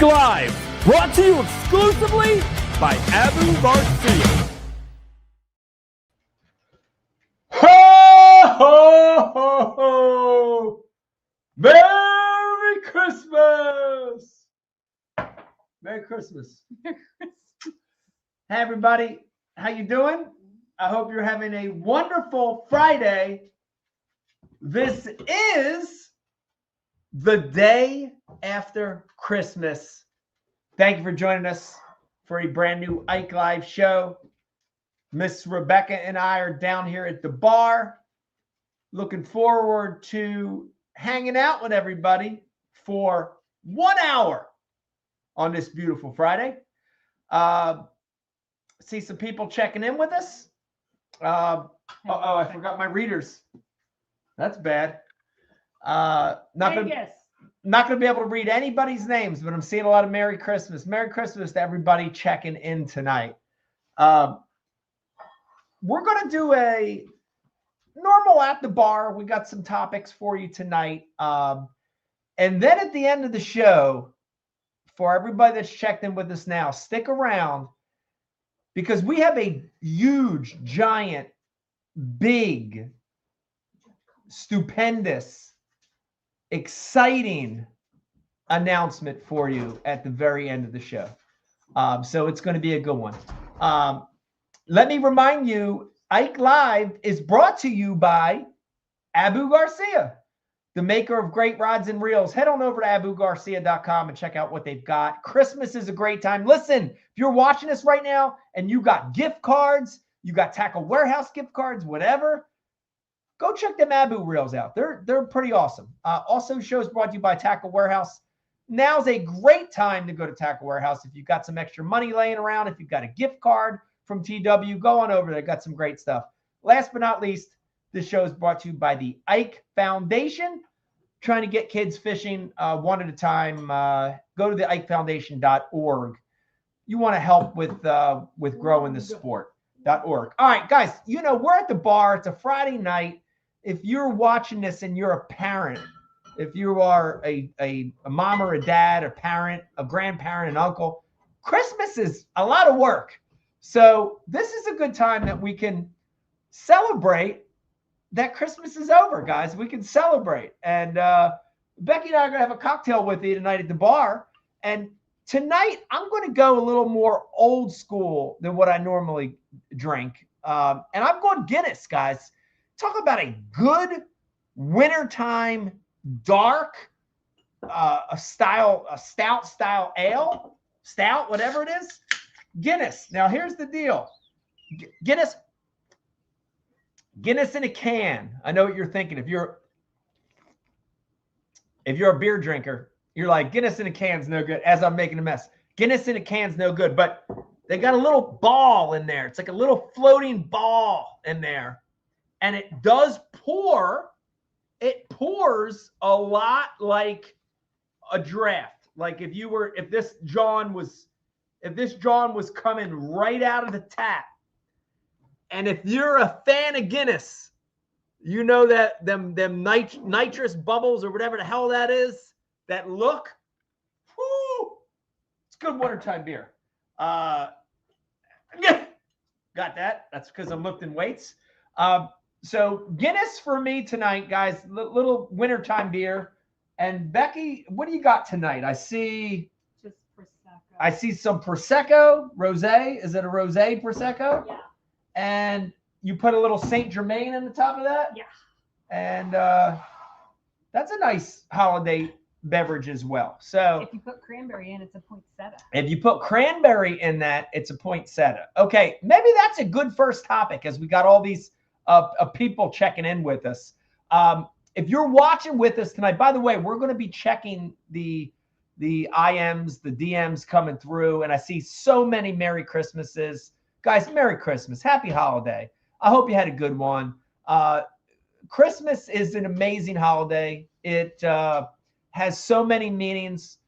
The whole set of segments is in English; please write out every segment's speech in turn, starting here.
Ike Live, brought to you exclusively by Abu Garcia. Ho, ho, ho, ho! Merry Christmas! Merry Christmas. Hey, everybody. How you doing? I hope you're having a wonderful Friday. This is the day after Christmas. Thank you for joining us for a brand new Ike Live show. Miss Rebecca and I are down here at the bar. Looking forward to hanging out with everybody for 1 hour on this beautiful Friday. See some people checking in with us. I forgot my readers. That's bad. Not gonna be able to read anybody's names, but I'm seeing a lot of Merry Christmas. Merry Christmas to everybody checking in tonight. We're gonna do a normal at the bar. We got some topics for you tonight. And then at the end of the show, for everybody that's checked in with us now, stick around because we have a huge, giant, big, stupendous, exciting announcement for you at the very end of the show. So it's going to be a good one. Let me remind you, Ike Live is brought to you by Abu Garcia, the maker of great rods and reels. Head on over to abugarcia.com and check out what they've got. Christmas is a great time. Listen, if you're watching this right now and you got gift cards, you got Tackle Warehouse gift cards, whatever, go check them Abu reels out. They're pretty awesome. Also, shows brought to you by Tackle Warehouse. Now's a great time to go to Tackle Warehouse. If you've got some extra money laying around, if you've got a gift card from TW, go on over there. Got some great stuff. Last but not least, this show is brought to you by the Ike Foundation. Trying to get kids fishing one at a time. Go to the ikefoundation.org. You want to help with growing the sport.org. All right, guys, we're at the bar. It's a Friday night. If you're watching this and you're a parent, if you are a mom or a dad, a parent, a grandparent, an uncle, Christmas is a lot of work. So this is a good time that we can celebrate that Christmas is over, guys. We can celebrate. And Becky and I are going to have a cocktail with you tonight at the bar. And tonight, I'm going to go a little more old school than what I normally drink. And I'm going Guinness, guys. Talk about a good wintertime, dark, a stout style ale, stout, whatever it is. Guinness. Now, here's the deal. Guinness in a can. I know what you're thinking. If you're a beer drinker, you're like, Guinness in a can's no good. As I'm making a mess. Guinness in a can's no good. But they got a little ball in there. It's like a little floating ball in there. And it does pour. It pours a lot like a draft. Like if this John was coming right out of the tap. And if you're a fan of Guinness, you know that them nitrous bubbles or whatever the hell that is, that look, whoo, it's good wintertime beer. Got that. That's because I'm lifting weights. So Guinness for me tonight, guys, little wintertime beer. And Becky, what do you got tonight? I see just Prosecco. I see some Prosecco, rosé. Is it a rosé Prosecco? Yeah. And you put a little Saint Germain on the top of that? Yeah. And that's a nice holiday beverage as well. So if you put cranberry in, it's a poinsettia. If you put cranberry in that, it's a poinsettia. Okay, maybe that's a good first topic as we got all these people checking in with us. If you're watching with us tonight, by the way, we're going to be checking the IMs, the DMs coming through, and I see so many Merry Christmases. Guys, Merry Christmas. Happy holiday. I hope you had a good one. Christmas is an amazing holiday. It has so many meanings.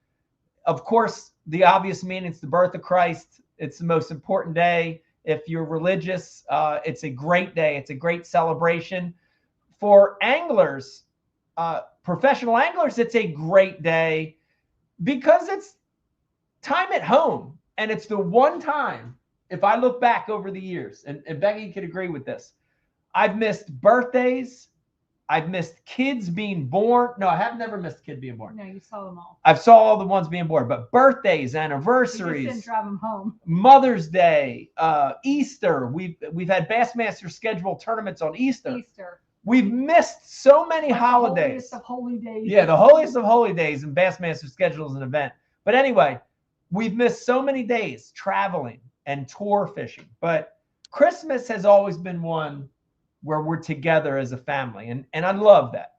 Of course, the obvious meaning is the birth of Christ. It's the most important day. If you're religious, it's a great day. It's a great celebration. For anglers, professional anglers, it's a great day because it's time at home. And it's the one time, if I look back over the years, and Becky could agree with this, I've missed birthdays. I've missed kids being born. No, I have never missed a kid being born. No, you saw them all. I've saw all the ones being born, but birthdays, You just anniversaries, didn't drive them home. Mother's Day, Easter. We've had Bassmaster scheduled tournaments on Easter. We've missed so many holidays. The holiest of holy days. Yeah, the holiest of holy days, and Bassmaster schedules an event. But anyway, we've missed so many days traveling and tour fishing. But Christmas has always been one where we're together as a family, and I love that.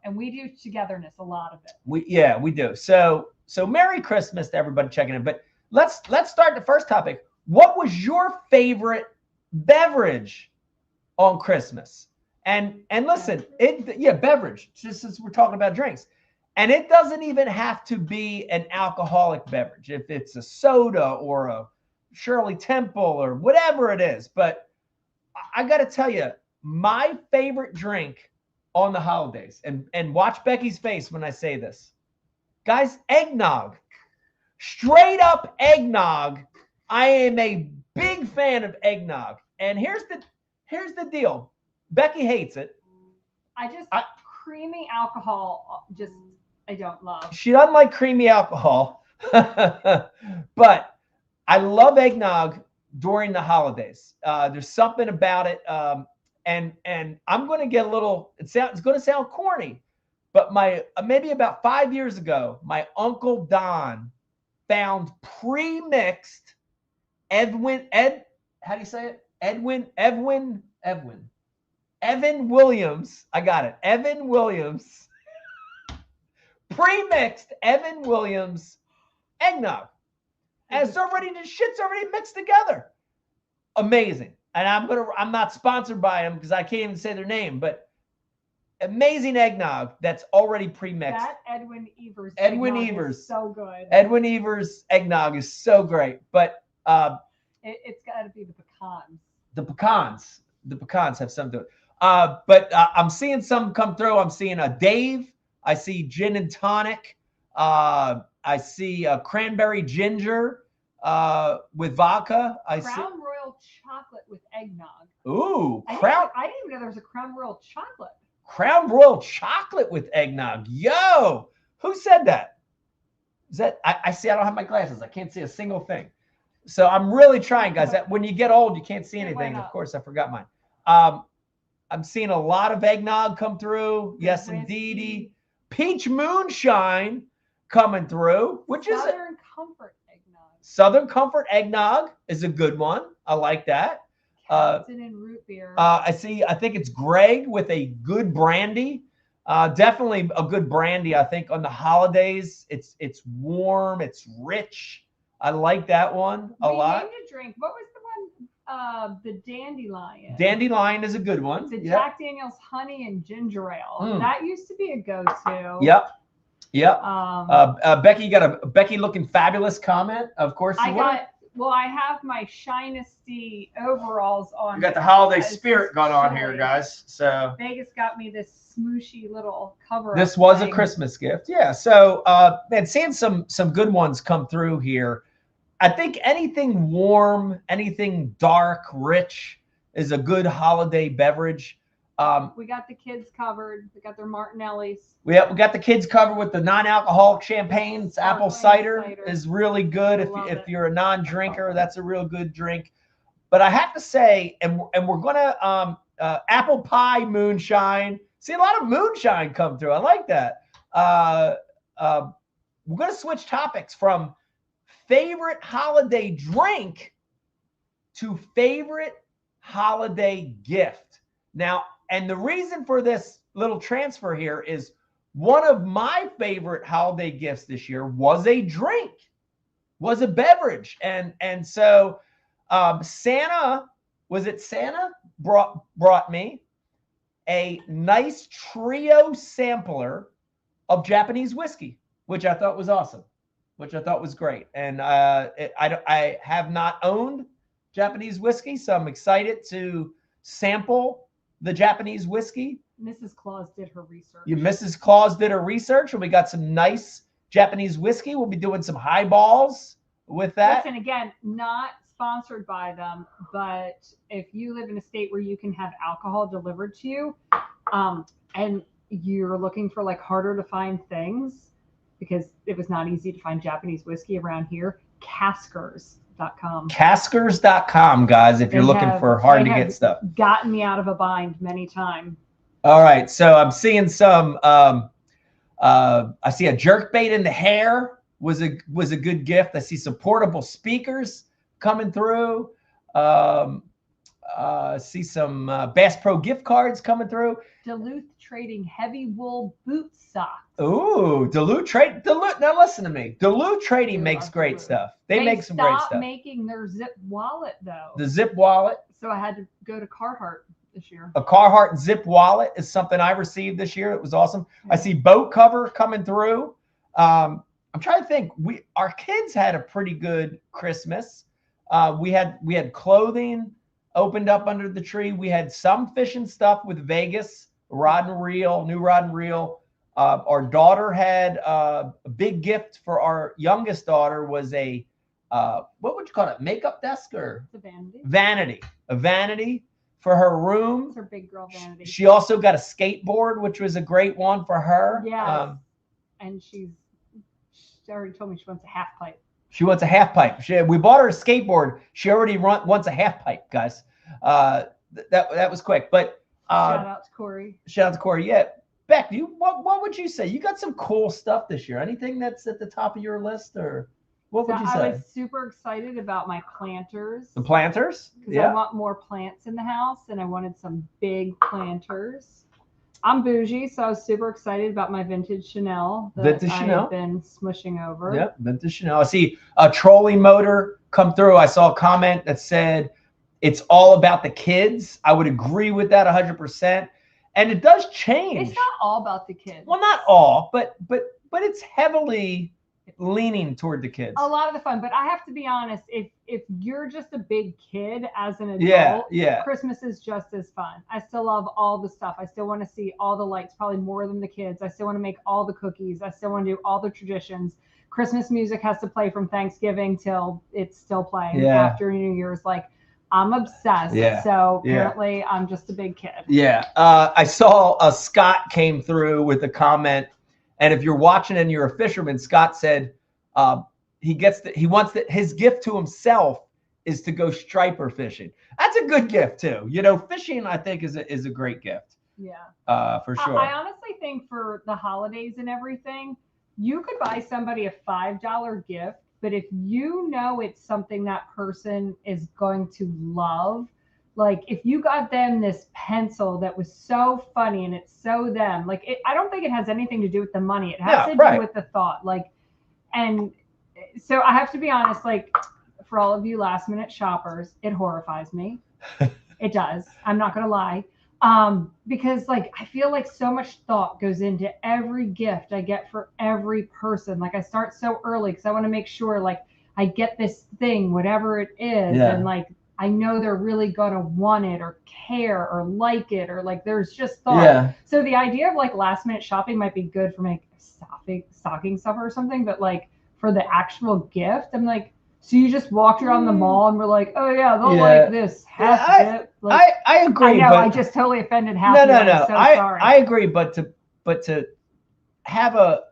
And we do togetherness, a lot of it. We do. So Merry Christmas to everybody checking in. But let's start the first topic. What was your favorite beverage on Christmas? And listen, beverage, just as we're talking about drinks. And it doesn't even have to be an alcoholic beverage. If it's a soda or a Shirley Temple or whatever it is. But I got to tell you, my favorite drink on the holidays, and watch Becky's face when I say this, guys, eggnog. Straight up eggnog. I am a big fan of eggnog. And here's the deal. Becky hates it. Creamy alcohol, I don't love. She doesn't like creamy alcohol. But I love eggnog during the holidays. There's something about it. And I'm going to get a little, it's going to sound corny, but maybe about 5 years ago, my Uncle Don found pre-mixed Evan Williams. I got it. Evan Williams. Pre-mixed Evan Williams eggnog. And the shit's already mixed together. Amazing. And I'm not sponsored by them because I can't even say their name, but amazing eggnog that's already pre-mixed. That Edwin Evers. Is so good. Edwin Evers eggnog is so great. But it's got to be the pecans. The pecans have something to it. But I'm seeing some come through. I'm seeing a Dave. I see gin and tonic. I see cranberry ginger with vodka. Crown Royal chocolate with eggnog. Ooh, I didn't even know there was a Crown Royal chocolate. Crown Royal chocolate with eggnog. Yo, who said that? Is that I see? I don't have my glasses. I can't see a single thing. So I'm really trying, guys. That when you get old, you can't see anything. Of course, I forgot mine. I'm seeing a lot of eggnog come through. Yes, indeedy. Peach moonshine coming through, which is Southern Comfort eggnog. Southern Comfort eggnog is a good one. I like that. Captain and root beer. I think it's Greg with a good brandy. Definitely a good brandy. I think on the holidays, it's warm, it's rich. I like that one a lot. We named a drink. What was the one? The Dandelion. Dandelion is a good one. The Jack Daniel's honey and ginger ale. That used to be a go-to. Yep. Becky, you got a Becky looking fabulous comment. Of course, I have my Shinesty overalls on. You got the holiday spirit going on here, guys. So Vegas got me this smooshy little cover. This was a Christmas gift. Yeah. So man, seeing some good ones come through here. I think anything warm, anything dark, rich is a good holiday beverage. We got the kids covered. We got their Martinellis. We got the kids covered with the non-alcoholic champagne. It's apple cider is really good. If you're a non-drinker, that's a real good drink. But I have to say, and we're gonna apple pie moonshine. See a lot of moonshine come through. I like that. We're gonna switch topics from favorite holiday drink to favorite holiday gift. Now, and the reason for this little transfer here is one of my favorite holiday gifts this year was a drink, was a beverage. And so Santa brought me a nice trio sampler of Japanese whiskey, which I thought was awesome, which I thought was great. And I have not owned Japanese whiskey, so I'm excited to sample the Japanese whiskey. Mrs. Claus did her research. Mrs. Claus did her research, and we got some nice Japanese whiskey. We'll be doing some highballs with that. Listen, again, not sponsored by them, but if you live in a state where you can have alcohol delivered to you, and you're looking for like harder to find things, because it was not easy to find Japanese whiskey around here, Caskers.com. Caskers.com, guys, if you're looking for hard to get stuff. Gotten me out of a bind many times. All right, so I'm seeing some. I see a jerk bait in the hair was a good gift. I see some portable speakers coming through. See some Bass Pro gift cards coming through. Duluth Trading heavy wool boot socks. Ooh, Duluth. Now listen to me. Duluth Trading makes great stuff. They make some great stuff. Stopped making their zip wallet though. The zip wallet. So I had to go to Carhartt this year. A Carhartt zip wallet is something I received this year. It was awesome. I see boat cover coming through. I'm trying to think. Our kids had a pretty good Christmas. We had clothing opened up under the tree. We had some fishing stuff with Vegas, rod and reel, new rod and reel. Our daughter had a big gift for our youngest daughter was a what would you call it? Makeup desk or It's a vanity. vanity? A vanity for her room. It's her big girl vanity. She also got a skateboard, which was a great one for her. Yeah. And she already told me she wants a half pipe. She wants a half pipe. We bought her a skateboard. She already wants a half pipe, guys. That was quick. But Shout out to Corey. Shout out to Corey. Yeah. Beck, what would you say? You got some cool stuff this year. Anything that's at the top of your list, or what would you say? I was super excited about my planters. The planters? Because I want more plants in the house, and I wanted some big planters. I'm bougie, so I was super excited about my vintage Chanel that I've been smushing over. Yep, vintage Chanel. I see a trolling motor come through. I saw a comment that said it's all about the kids. I would agree with that 100%. And it does change. It's not all about the kids. Well, not all, but it's heavily leaning toward the kids. A lot of the fun, but I have to be honest. If you're just a big kid as an adult, yeah, Christmas is just as fun. I still love all the stuff. I still want to see all the lights, probably more than the kids. I still want to make all the cookies. I still want to do all the traditions. Christmas music has to play from Thanksgiving till it's still playing after New Year's. Like, I'm obsessed. Yeah. So apparently I'm just a big kid. Yeah. I saw Scott came through with a comment. And if you're watching and you're a fisherman, Scott said his gift to himself is to go striper fishing. That's a good gift too. You know, fishing I think is a great gift. Yeah. For sure. I honestly think for the holidays and everything, you could buy somebody a $5 gift, but if you know it's something that person is going to love, like if you got them this pencil that was so funny and it's so them, like I don't think it has anything to do with the money. It has to do with the thought. Like, and so I have to be honest, like for all of you last minute shoppers, it horrifies me. It does. I'm not going to lie. Because like, I feel like so much thought goes into every gift I get for every person. Like I start so early because I want to make sure like I get this thing, whatever it is. Yeah. And like, I know they're really going to want it or care or like it, or like, there's just thought. Yeah. So the idea of like last minute shopping might be good for like stocking stuffer or something, but like for the actual gift, I'm like, so you just walked around the mall and we're like, oh yeah, they'll like this half bit. Like, I agree. I know, I just totally offended half. No. I'm so sorry. I agree, but to have a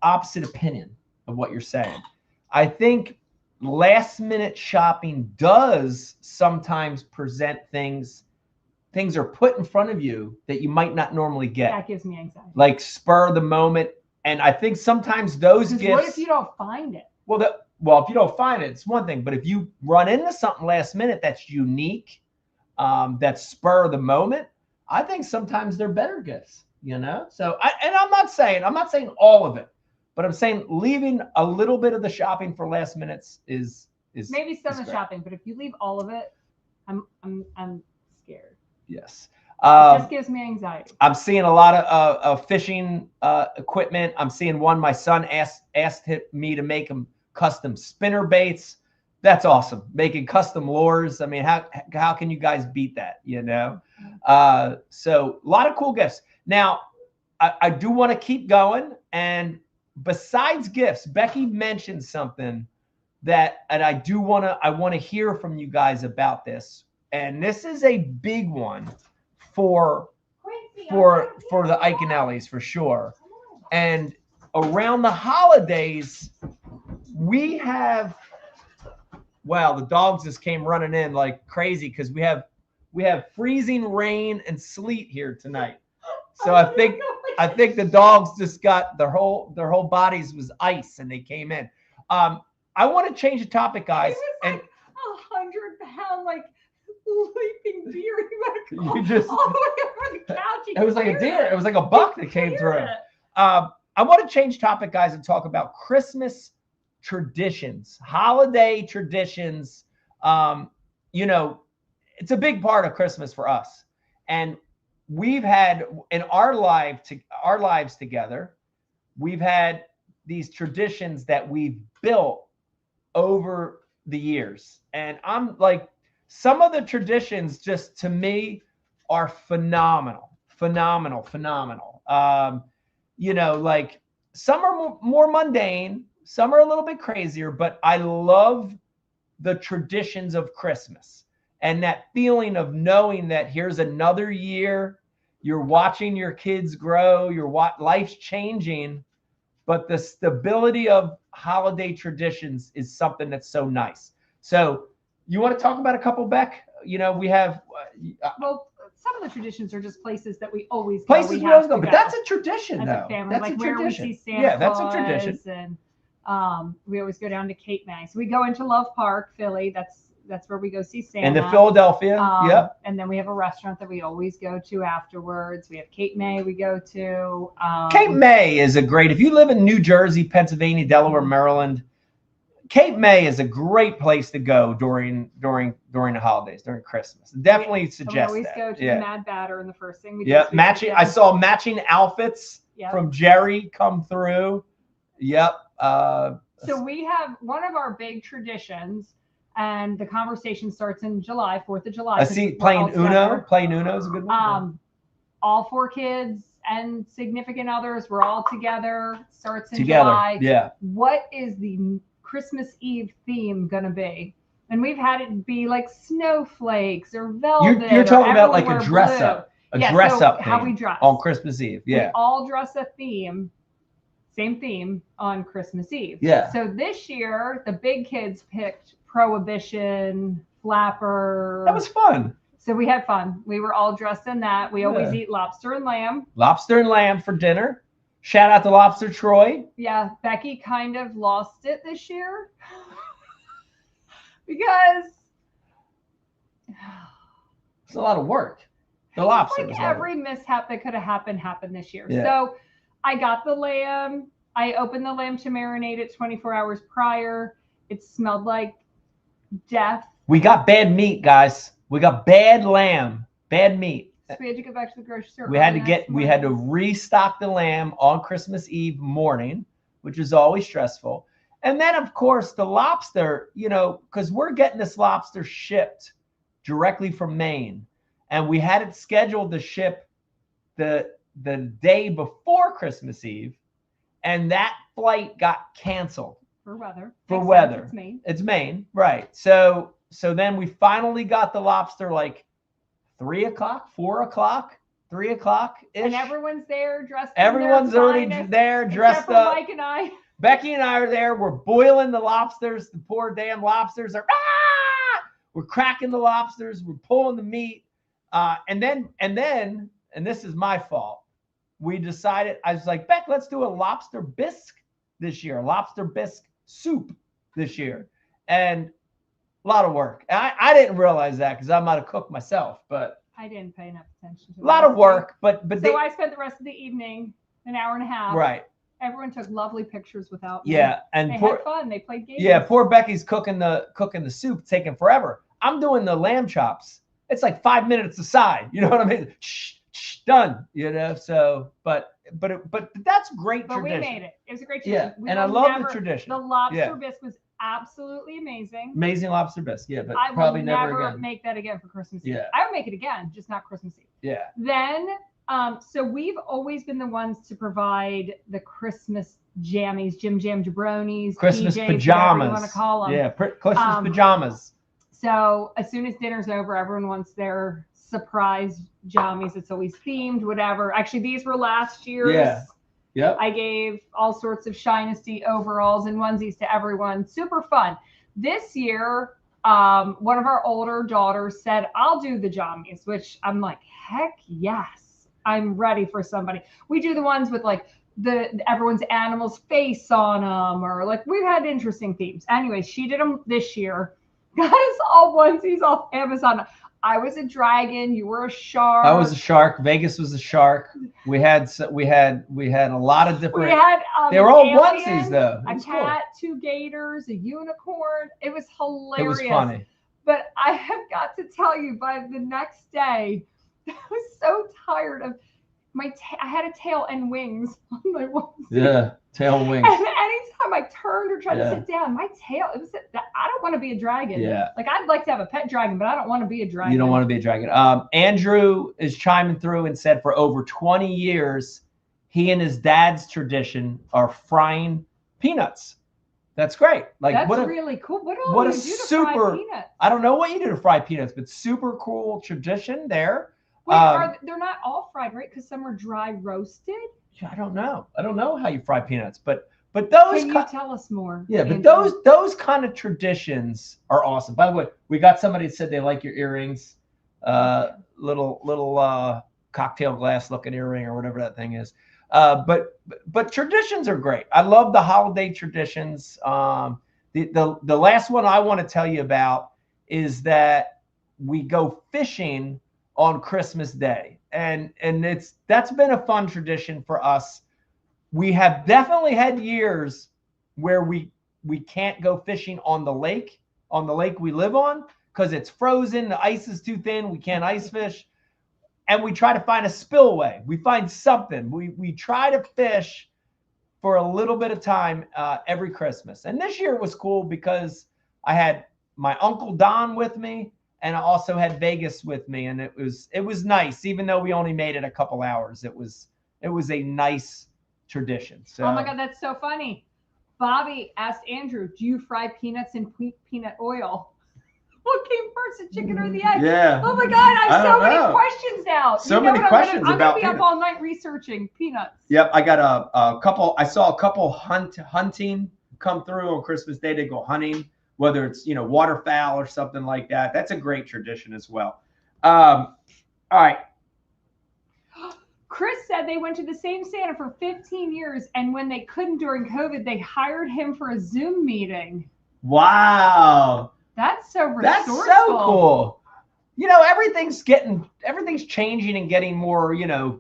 opposite opinion of what you're saying, I think last minute shopping does sometimes present things are put in front of you that you might not normally get. That gives me anxiety. Like spur of the moment, and I think sometimes those gifts. What if you don't find it? Well, if you don't find it, it's one thing. But if you run into something last minute that's unique, that's spur of the moment, I think sometimes they're better gifts, you know? So, I'm not saying all of it, but I'm saying leaving a little bit of the shopping for last minutes is maybe some of the great. shopping, but if you leave all of it, I'm scared. Yes. It just gives me anxiety. I'm seeing a lot of fishing equipment. I'm seeing one. My son asked me to make him custom spinner baits. That's awesome. Making custom lures. I mean, how can you guys beat that? You know? So a lot of cool gifts. Now, I do want to keep going, and besides gifts, Becky mentioned something that, and I want to hear from you guys about this. And this is a big one for the Ike and Ellies for sure. And around the holidays, we have, wow, the dogs just came running in like crazy because we have freezing rain and sleet here tonight. So I think the dogs just got their whole bodies was ice and they came in. I want to change the topic, guys. It was like 100-pound like leaping deer. You just all the way over the couch. it was like a deer. It was like a buck that came through. I want to change topic, guys, and talk about Christmas traditions, holiday traditions. You know, it's a big part of Christmas for us, and we've had in our lives together, we've had these traditions that we've built over the years. And I'm like, some of the traditions just to me are phenomenal. You know, like some are more mundane, some are a little bit crazier, but I love the traditions of Christmas and that feeling of knowing that here's another year, you're watching your kids grow, life's changing, but the stability of holiday traditions is something that's so nice. So you want to talk about a couple, Beck? You know, we have well, some of the traditions are just places that we always places we always go, but that's a tradition, as though. a family, That's like a where tradition. we see Santa Yeah, that's a Claus, tradition. And we always go down to Cape May. So we go into Love Park, Philly. That's where we go see Santa. And the Philadelphia, yep. And then we have a restaurant that we always go to afterwards. We have Cape May we go to. Cape May is a great, if you live in New Jersey, Pennsylvania, Delaware, Maryland, Cape May is a great place to go during the holidays, during Christmas. Definitely suggest we always that. go to the Mad Batter, and the first thing we do. Yeah, matching. I saw matching outfits from Jerry come through. Yep. So we have one of our big traditions. And the conversation starts in July, 4th of July. I see playing Uno. Playing Uno is a good one. All 4 kids and significant others, we're all together. Starts in July. Yeah. What is the Christmas Eve theme going to be? And we've had it be like snowflakes or velvet. You're talking about like a dress up. Dress up how we dress. On Christmas Eve. Yeah. We all dress a theme. Same theme on Christmas Eve. Yeah. So this year, the big kids picked Prohibition, Flapper. That was fun. So we had fun. We were all dressed in that. We always eat lobster and lamb. Lobster and lamb for dinner. Shout out to Lobster Troy. Yeah, Becky kind of lost it this year because it's a lot of work. The lobster. Like every mishap that could have happened this year. Yeah. So I got the lamb. I opened the lamb to marinate it 24 hours prior. It smelled like death. We got bad meat, guys. We got bad lamb, bad meat. So we had to go back to the grocery store. We had to restock the lamb on Christmas Eve morning, which is always stressful. And then of course the lobster, you know, because we're getting this lobster shipped directly from Maine. And we had it scheduled to ship the day before Christmas Eve. And that flight got canceled. For weather. It's Maine. It's Maine, right. So then we finally got the lobster like 3 o'clock, 4 o'clock, 3 o'clock-ish. And everyone's there dressed Everyone's already there, dressed up. Mike and I. Becky and I are there. We're boiling the lobsters. The poor damn lobsters are, we're cracking the lobsters. We're pulling the meat. And then, this is my fault. We decided, I was like, Beck, let's do a lobster bisque this year, lobster bisque soup this year. And a lot of work. I didn't realize that because I'm not a cook myself, but I didn't pay enough attention to it. A lot of work, but so I spent the rest of the evening, an hour and a half. Right. Everyone took lovely pictures without me. Yeah, and they had fun. They played games. Yeah, poor Becky's cooking the soup, taking forever. I'm doing the lamb chops. It's like 5 minutes aside. You know what I mean? Done. You know. So, but that's great. But tradition. we made it. It was a great tradition. Yeah, and I love the tradition. The lobster bisque was absolutely amazing. Amazing lobster bisque. Yeah, but I probably will never again. Make that again for Christmas Eve. Yeah. I would make it again, just not Christmas Eve. Yeah. Then, so we've always been the ones to provide the Christmas jammies, Jim Jam jabronis, Christmas PJs, pajamas. whatever you want to call them. Yeah, Christmas pajamas. So as soon as dinner's over, everyone wants their surprise jammies. It's always themed, whatever. Actually, these were last year's. Yeah. Yep. I gave all sorts of Shinesty overalls and onesies to everyone. Super fun. This year, one of our older daughters said, I'll do the jammies, which I'm like, heck yes. I'm ready for somebody. We do the ones with like everyone's animal's face on them, or like we've had interesting themes. Anyway, she did them this year. Got us all onesies off Amazon. I was a dragon. You were a shark. I was a shark. Vegas was a shark. We had a lot of different. We had they were all alien, onesies though. A cat, cool. 2 gators, a unicorn. It was hilarious. It was funny. But I have got to tell you, by the next day, I was so tired of I had a tail and wings on my onesie. Yeah, tail and wings. And anytime I turned or tried to sit down, my tail, I don't want to be a dragon. Yeah. Like, I'd like to have a pet dragon, but I don't want to be a dragon. You don't want to be a dragon. Andrew is chiming through and said for over 20 years, he and his dad's tradition are frying peanuts. That's great. Like, that's really cool. What do you do to fry peanuts? I don't know what you do to fry peanuts, but super cool tradition there. Wait, they're not all fried, right? Because some are dry roasted. I don't know. I don't know how you fry peanuts, but those. Can you tell us more? Yeah, but those kind of traditions are awesome. By the way, we got somebody that said they like your earrings, little cocktail glass looking earring or whatever that thing is. But traditions are great. I love the holiday traditions. The last one I want to tell you about is that we go fishing on Christmas Day. And that's been a fun tradition for us. We have definitely had years where we can't go fishing on the lake we live on, because it's frozen, the ice is too thin, we can't ice fish. And we try to find a spillway. We find something. We try to fish for a little bit of time every Christmas. And this year was cool because I had my Uncle Don with me, and I also had Vegas with me, and it was nice. Even though we only made it a couple hours, it was a nice tradition. So. Oh my God, that's so funny. Bobby asked Andrew, "Do you fry peanuts in peanut oil?" What came first, the chicken or the egg? Yeah. Oh my God, I have so many questions now. So many questions I'm about gonna be up all night researching peanuts. Yep, I got a couple. I saw a couple hunting come through on Christmas Day. They go hunting, whether it's waterfowl or something like that. That's a great tradition as well. All right. Chris said they went to the same Santa for 15 years, and when they couldn't during COVID, they hired him for a Zoom meeting. Wow. That's so resourceful. That's so cool. Everything's changing and getting more,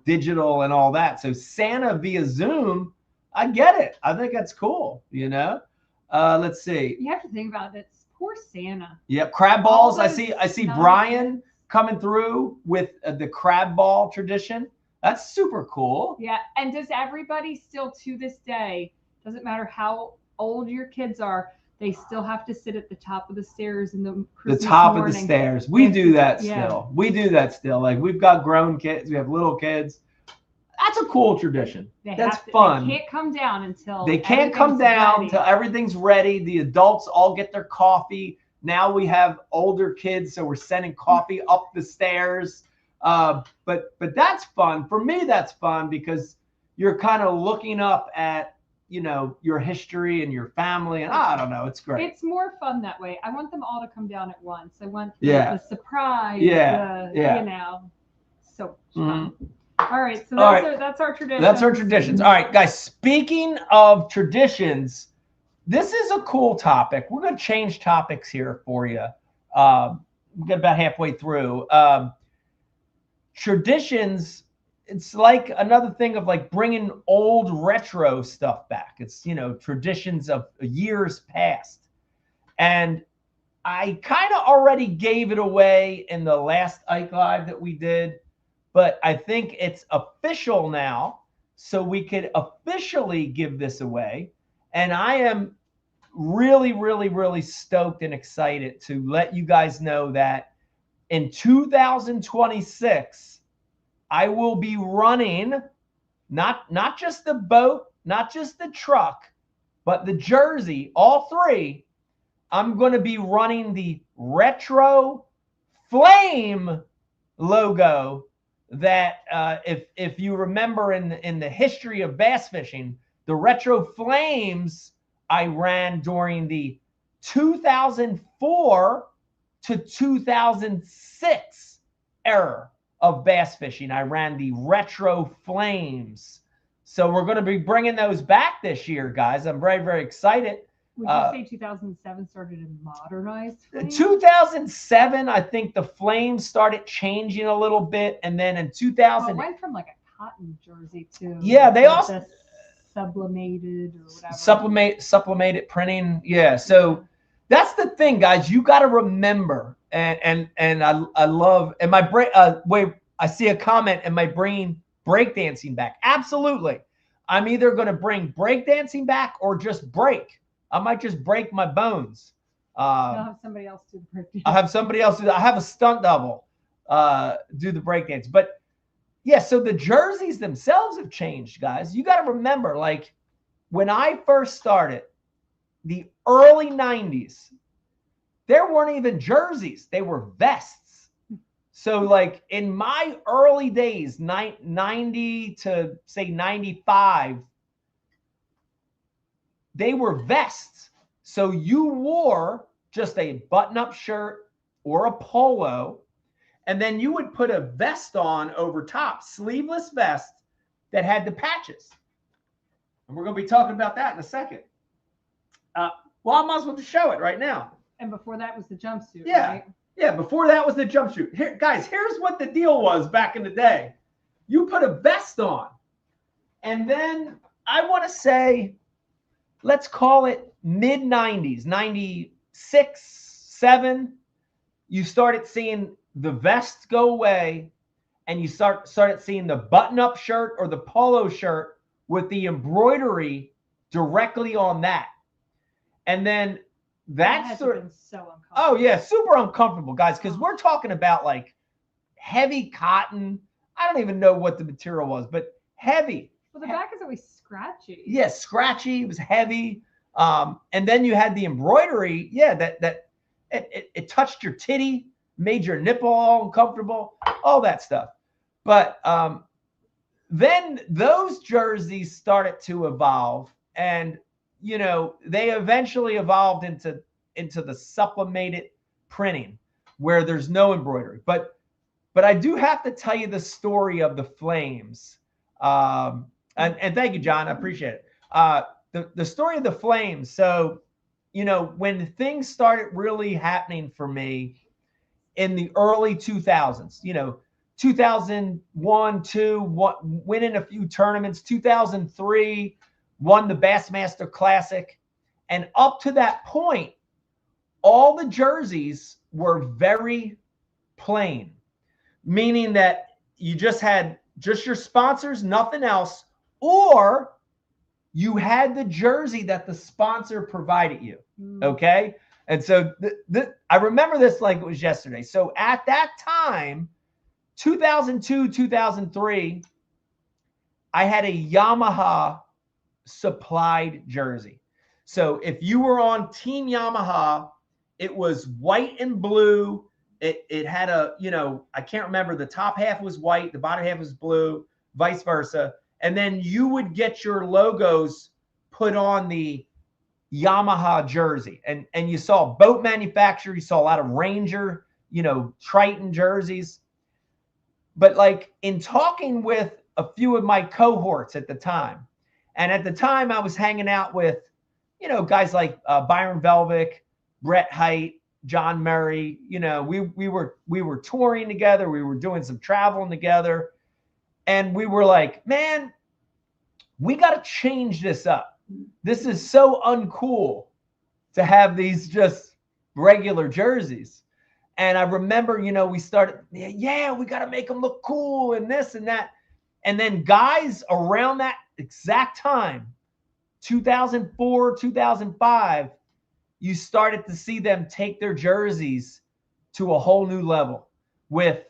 digital and all that. So Santa via Zoom, I get it. I think that's cool. Let's see. You have to think about it. Poor Santa. Yep, crab balls. I see Brian coming through with the crab ball tradition. That's super cool. Yeah, and does everybody still to this day, doesn't matter how old your kids are, they still have to sit at the top of the stairs in the Christmas morning. Of the stairs. We do that still. We do that still. Like, we've got grown kids. We have little kids. That's a cool tradition. That's fun. They can't come down until everything's ready. The adults all get their coffee. Now we have older kids, so we're sending coffee up the stairs. But that's fun. For me, that's fun because you're kind of looking up at your history and your family, and I don't know, it's great. It's more fun that way. I want them all to come down at once. I want the surprise. So fun. All right, so that's our tradition. That's our traditions. All right, guys, speaking of traditions, this is a cool topic. We're going to change topics here for you. We get about halfway through. Traditions, it's like another thing of like bringing old retro stuff back. It's, traditions of years past. And I kind of already gave it away in the last Ike Live that we did, but I think it's official now, so we could officially give this away. And I am really, really, really stoked and excited to let you guys know that in 2026, I will be running not just the boat, not just the truck, but the jersey, all three, I'm going to be running the retro flame logo that if you remember in the history of bass fishing, the retro flames I ran during the 2004 to 2006 era of bass fishing. I ran the retro flames. So we're going to be bringing those back this year, guys. I'm very, very excited. Would you say 2007 started to modernize? 2007, I think the flames started changing a little bit, and then in 2000, well, it went from like a cotton jersey to they also sublimated or whatever. Sublimated printing. Yeah. So that's the thing, guys. You got to remember, and I love, and my brain. Wait, I see a comment. Am I bringing breakdancing back? Absolutely. I'm either going to bring breakdancing back or just break. I might just break my bones. I'll have somebody else do the breakdance. I'll have somebody else do that. I have a stunt double do the breakdance. But yeah, so the jerseys themselves have changed, guys. You got to remember, like when I first started, the early 90s, there weren't even jerseys. They were vests. So like in my early days, 90 to say 95, they were vests. So you wore just a button-up shirt or a polo, and then you would put a vest on over top, sleeveless vest that had the patches. And we're going to be talking about that in a second. Well, I might as well just show it right now. And before that was the jumpsuit, Yeah. right? Yeah, before that was the jumpsuit. Here, guys, here's what the deal was back in the day. You put a vest on, and then I want to say, let's call it mid-90s, 96, 7, you started seeing the vest go away, and you started seeing the button-up shirt or the polo shirt with the embroidery directly on that. And then that's so uncomfortable. Oh yeah, super uncomfortable, guys, because we're talking about like heavy cotton. I don't even know what the material was, but heavy. Well, the back is always scratchy. Yeah, scratchy. It was heavy. And then you had the embroidery. Yeah, that it touched your titty, made your nipple all uncomfortable, all that stuff. But then those jerseys started to evolve, and you know they eventually evolved into the sublimated printing where there's no embroidery. But I do have to tell you the story of the flames. And thank you, John. I appreciate it. The story of the flames. So, you know, when things started really happening for me in the early 2000s, you know, 2001, 2, winning a few tournaments, 2003, won the Bassmaster Classic. And up to that point, all the jerseys were very plain, meaning that you just had just your sponsors, nothing else, or you had the jersey that the sponsor provided you. Okay. And so I remember this like it was yesterday. So at that time, 2002, 2003, I had a Yamaha supplied jersey. So if you were on Team Yamaha, it was white and blue. It had a, you know, I can't remember, the top half was white, the bottom half was blue, vice versa. And then you would get your logos put on the Yamaha jersey. And you saw boat manufacturers, you saw a lot of Ranger, you know, Triton jerseys. But like in talking with a few of my cohorts at the time, and at the time I was hanging out with, you know, guys like Byron Velvick, Brett Hite, John Murray, you know, we were touring together. We were doing some traveling together, and we were like, man, we got to change this up. This is so uncool to have these just regular jerseys. And I remember, you know, we started, yeah, we got to make them look cool and this and that. And then guys around that exact time, 2004, 2005, you started to see them take their jerseys to a whole new level with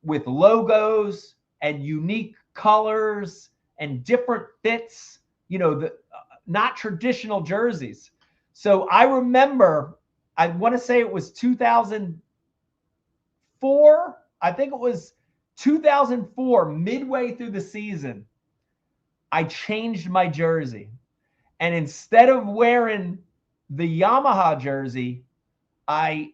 logos and unique colors and different fits the not traditional jerseys. So I remember, I want to say it was 2004. I think it was 2004, midway through the season, I changed my jersey. And instead of wearing the Yamaha jersey, I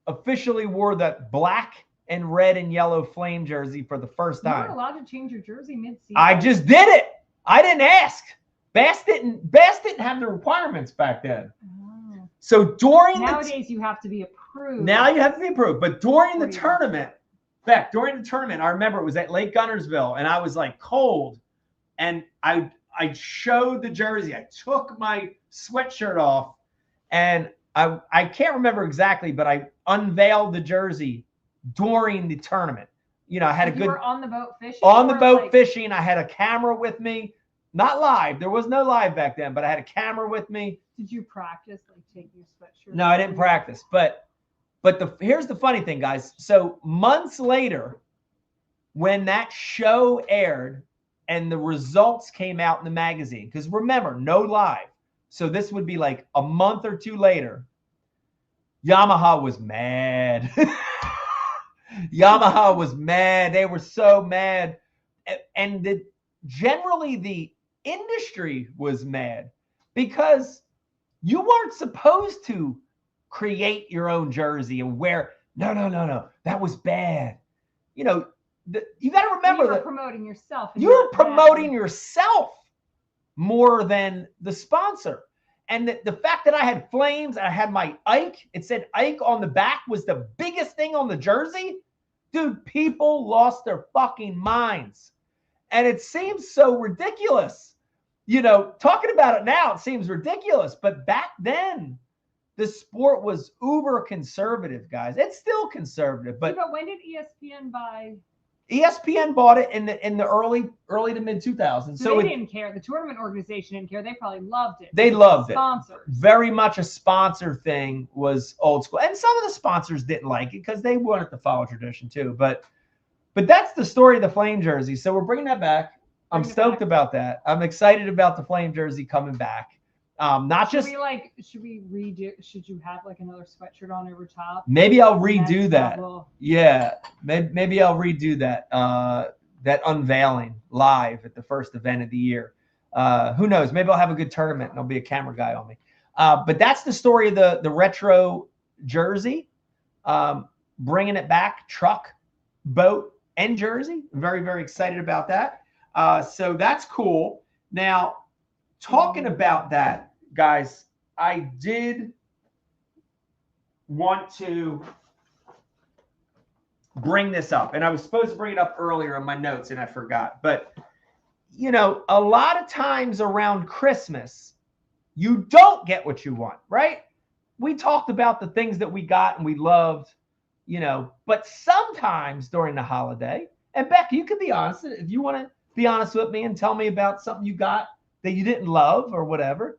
officially wore that black and red and yellow flame jersey for the first time. You were allowed to change your jersey mid-season. I just did it. I didn't ask. Bass didn't have the requirements back then. Oh. So during nowadays you have to be approved. Now you have to be approved. But during the tournament, I remember it was at Lake Gunnersville, and I was like cold, and I showed the jersey. I took my sweatshirt off, and I can't remember exactly, but I unveiled the jersey during the tournament. I had a good. You were on the boat fishing. On the boat fishing, I had a camera with me. Not live. There was no live back then, but I had a camera with me. Did you practice, like take your sweatshirt? No, I didn't practice. But here's the funny thing, guys. So months later, when that show aired and the results came out in the magazine, because remember, no live. So this would be like a month or two later. Yamaha was mad. Yamaha was mad. They were so mad. And generally the industry was mad because you weren't supposed to create your own jersey and wear. No. That was bad. You got to remember that promoting yourself. You're promoting yourself more than the sponsor. And the fact that I had flames and I had my Ike, it said Ike on the back was the biggest thing on the jersey. Dude, people lost their fucking minds. And it seems so ridiculous. Talking about it now, it seems ridiculous. But back then, the sport was uber conservative, guys. It's still conservative. But when did ESPN buy? ESPN bought it in the early to mid 2000s. So they didn't care. The tournament organization didn't care. They probably loved it. They loved it. Sponsors. Very much a sponsor thing was old school. And some of the sponsors didn't like it because they wanted to follow tradition too. But that's the story of the flame jersey. So we're bringing that back. I'm stoked about that. I'm excited about the flame jersey coming back. Should we redo? Should you have like another sweatshirt on over top? Maybe I'll redo that. Yeah, maybe I'll redo that. That unveiling live at the first event of the year. Who knows? Maybe I'll have a good tournament and there'll be a camera guy on me. But that's the story of the retro jersey. Bringing it back, truck, boat, and jersey. I'm very, very excited about that. So that's cool. Now, talking about that, guys, I did want to bring this up, and I was supposed to bring it up earlier in my notes, and I forgot. But, a lot of times around Christmas, you don't get what you want, right? We talked about the things that we got and we loved, but sometimes during the holiday, and Becky, you can be honest, if you want to be honest with me and tell me about something you got that you didn't love or whatever,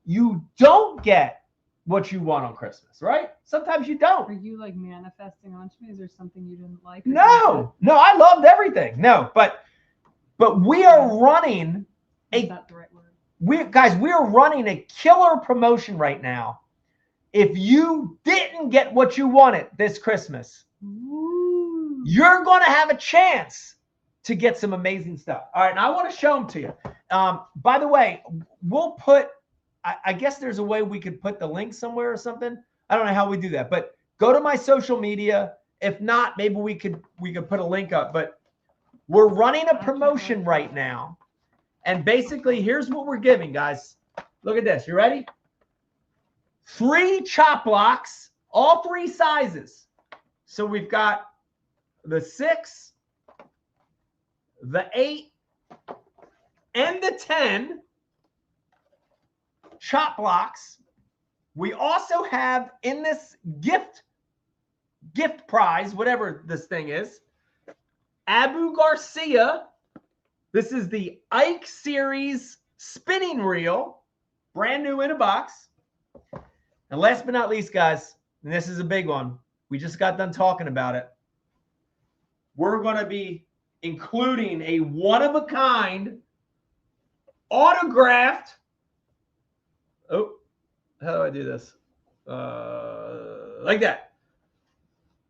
you don't get what you want on Christmas, right? Sometimes you don't. Are you like manifesting onto me? Is there something you didn't like? No, I loved everything. No, but we are running Is that the right word? We are running a killer promotion right now. If you didn't get what you wanted this Christmas, you're going to have a chance to get some amazing stuff. All right, and I want to show them to you. By the way, we'll put, I guess there's a way we could put the link somewhere or something. I don't know how we do that, but go to my social media. If not, maybe we could put a link up. But we're running a promotion right now. And basically, here's what we're giving, guys. Look at this. You ready? 3 chop blocks, all 3 sizes. So we've got the 6, the 8, and the 10 chop blocks. We also have in this gift prize, whatever this thing is, Abu Garcia. This is the Ike Series spinning reel, brand new in a box. And last but not least, guys, and this is a big one. We just got done talking about it. We're going to be including a one-of-a-kind autographed. Oh, how do I do this? Like that.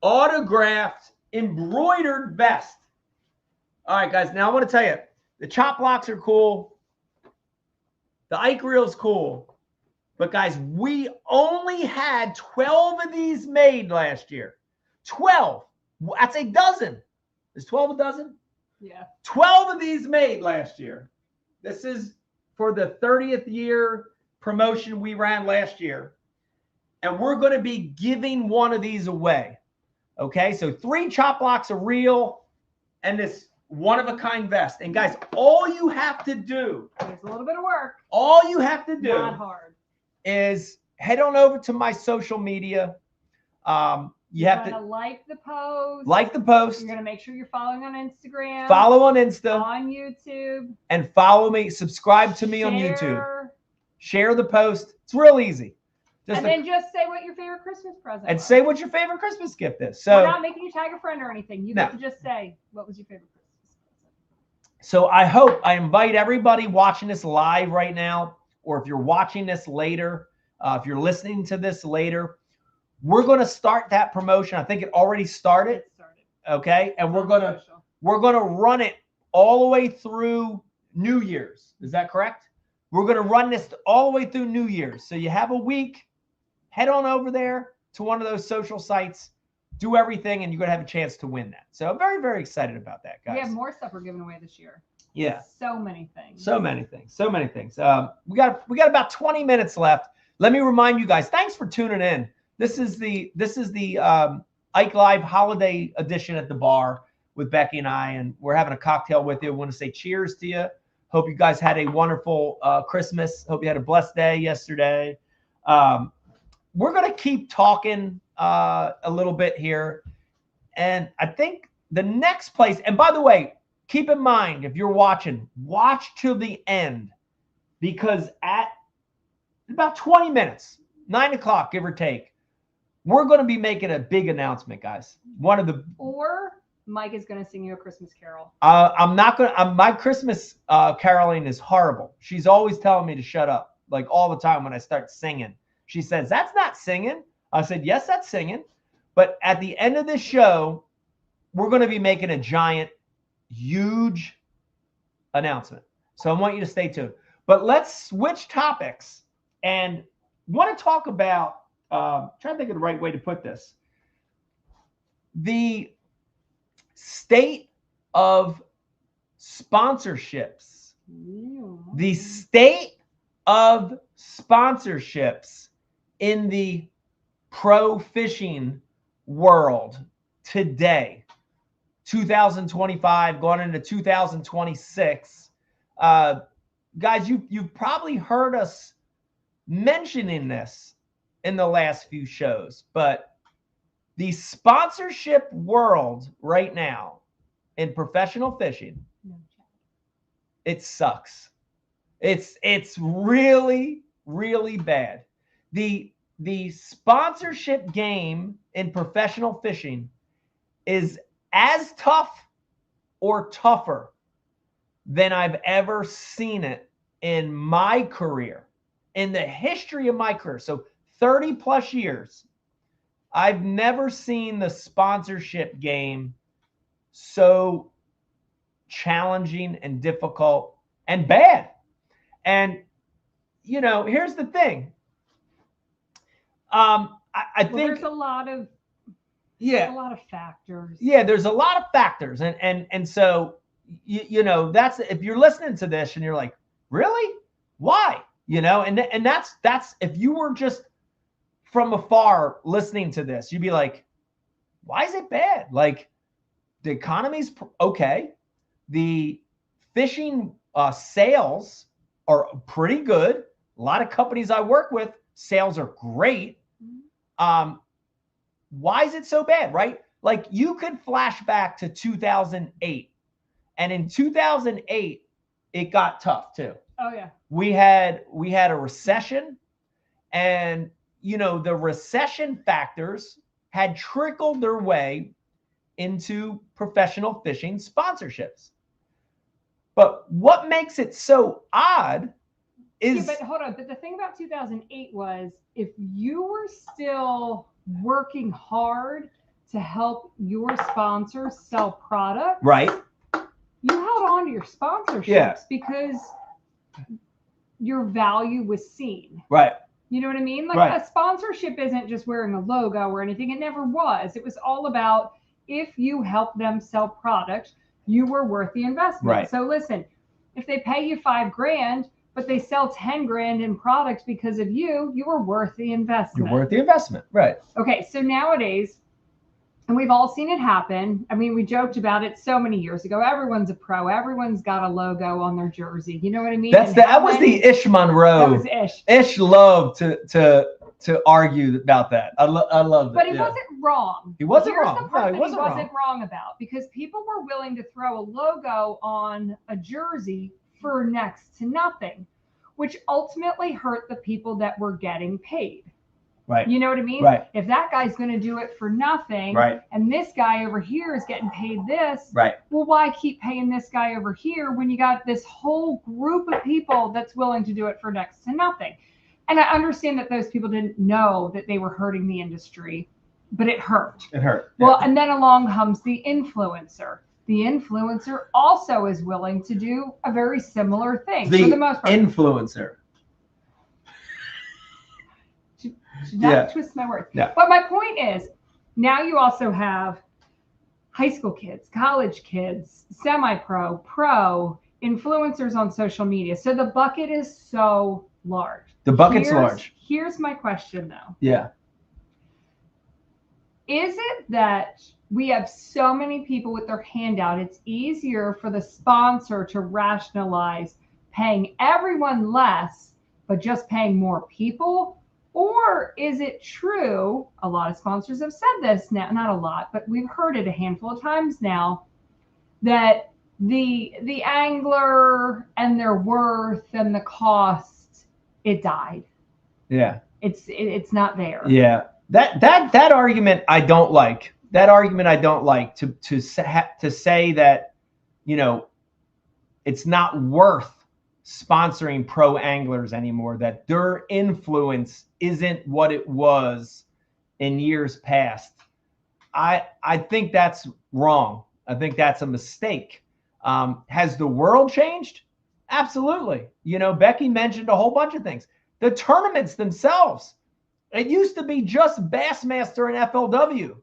Autographed embroidered vest. All right, guys. Now I want to tell you, the chop blocks are cool. The Ike reel's cool. But guys, we only had 12 of these made last year. 12. That's a dozen. Is 12 a dozen? Yeah. 12 of these made last year. This is for the 30th year promotion we ran last year. And we're going to be giving one of these away. Okay, so 3 chop blocks of reel and this one-of-a-kind vest. And guys, all you have to do, There's a little bit of work. all you have to do Not hard. is head on over to my social media. You have to like the post. like the post. You're going to make sure you're following on Instagram. Follow on Insta. On YouTube. And follow me. Subscribe to me on YouTube. Share the post. It's real easy. And then just say what your favorite Christmas present and was. say what your favorite Christmas gift is. So we're not making you tag a friend or anything. You get to just say what was your favorite Christmas present. So I invite everybody watching this live right now, or if you're watching this later, if you're listening to this later, we're going to start that promotion. I think it already started. It started. Okay, and we're gonna run it all the way through New Year's. Is that correct? We're gonna run this all the way through New Year's. So you have a week. Head on over there to one of those social sites, do everything, and you're gonna have a chance to win that. So I'm very, very excited about that, guys. We have more stuff we're giving away this year. Yeah. So many things. So many things. So many things. We got about 20 minutes left. Let me remind you guys. Thanks for tuning in. This is the Ike Live Holiday Edition at the bar with Becky and I, and we're having a cocktail with you. I want to say cheers to you. Hope you guys had a wonderful Christmas. Hope you had a blessed day yesterday. We're going to keep talking a little bit here. And I think the next place, and by the way, keep in mind, if you're watching, watch till the end, because at about 20 minutes, 9 o'clock, give or take, we're going to be making a big announcement, guys. Or Mike is going to sing you a Christmas carol. I'm not going to, my Christmas caroling is horrible. She's always telling me to shut up, like all the time when I start singing. She says, that's not singing. I said, yes, that's singing. But at the end of this show, we're going to be making a giant, huge announcement. So I want you to stay tuned. But let's switch topics and want to talk about, trying to think of the right way to put this. The state of sponsorships. The state of sponsorships in the pro fishing world today, 2025, going into 2026. Guys, you've probably heard us mentioning this in the last few shows, but the sponsorship world right now in professional fishing, it sucks. It's really, really bad. The sponsorship game in professional fishing is as tough or tougher than I've ever seen it in my career, in the history of my career. So 30 plus years, I've never seen the sponsorship game so challenging and difficult and bad. And, you know, here's the thing. I think there's a lot of factors. Yeah, there's a lot of factors. And so, you know, that's, if you're listening to this and you're like, really? Why? You know, and that's if you were just from afar listening to this, you'd be like, why is it bad? Like, the economy's okay. The fishing sales are pretty good. A lot of companies I work with, sales are great. Why is it so bad, right? Like, you could flash back to 2008. And in 2008, it got tough too. Oh yeah. We had a recession, and you know, the recession factors had trickled their way into professional fishing sponsorships. But what makes it so odd is... Yeah, but hold on. But the thing about 2008 was, if you were still working hard to help your sponsors sell products, right, you held on to your sponsorships Yeah. because your value was seen. right, You know what I mean? Like Right. a sponsorship isn't just wearing a logo or anything. It never was. It was all about, if you help them sell products, you were worth the investment. Right. So listen, if they pay you $5,000, but they sell 10 grand in products because of you, you were worth the investment. you're worth the investment, right? Okay, so nowadays, and we've all seen it happen. I mean, we joked about it so many years ago. Everyone's a pro. Everyone's got a logo on their jersey. You know what I mean? That was the Ish Monroe. That was Ish. Ish loved to argue about that. I loved it. But he wasn't wrong. He wasn't Here's wrong. the part No, he that wasn't wasn't wrong about, because people were willing to throw a logo on a jersey for next to nothing, which ultimately hurt the people that were getting paid. Right. You know what I mean? Right. If that guy's going to do it for nothing, Right. and this guy over here is getting paid this, Right. well, why keep paying this guy over here when you got this whole group of people that's willing to do it for next to nothing? And I understand that those people didn't know that they were hurting the industry, but it hurt. It hurt. Well, and then along comes the influencer. The influencer also is willing to do a very similar thing for the most part. Influencer. Should not twist my words. Yeah. But my point is, now you also have high school kids, college kids, semi-pro, pro, influencers on social media. So the bucket is so large. The bucket's large. Here's my question, though. Yeah. Is it that we have so many people with their hand out, it's easier for the sponsor to rationalize paying everyone less, but just paying more people? Or is it true, a lot of sponsors have said this now, not a lot, but we've heard it a handful of times now, that the angler and their worth and the cost, it died. Yeah. It's not there. Yeah. That argument I don't like. That argument I don't like, to say that, you know, it's not worth sponsoring pro anglers anymore, that their influence isn't what it was in years past. I think that's wrong. I think that's a mistake. Has the world changed? Absolutely. You know, Becky mentioned a whole bunch of things. The tournaments themselves, it used to be just Bassmaster and FLW.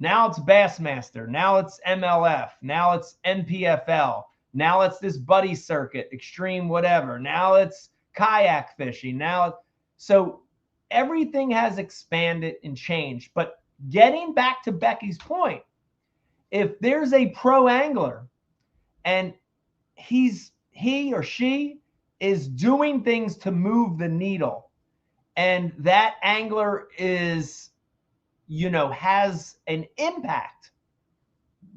Now it's Bassmaster. Now it's MLF. Now it's NPFL. Now it's this buddy circuit, extreme whatever. Now it's kayak fishing. So everything has expanded and changed. But getting back to Becky's point, if there's a pro angler and he or she is doing things to move the needle, and that angler is, you know, has an impact,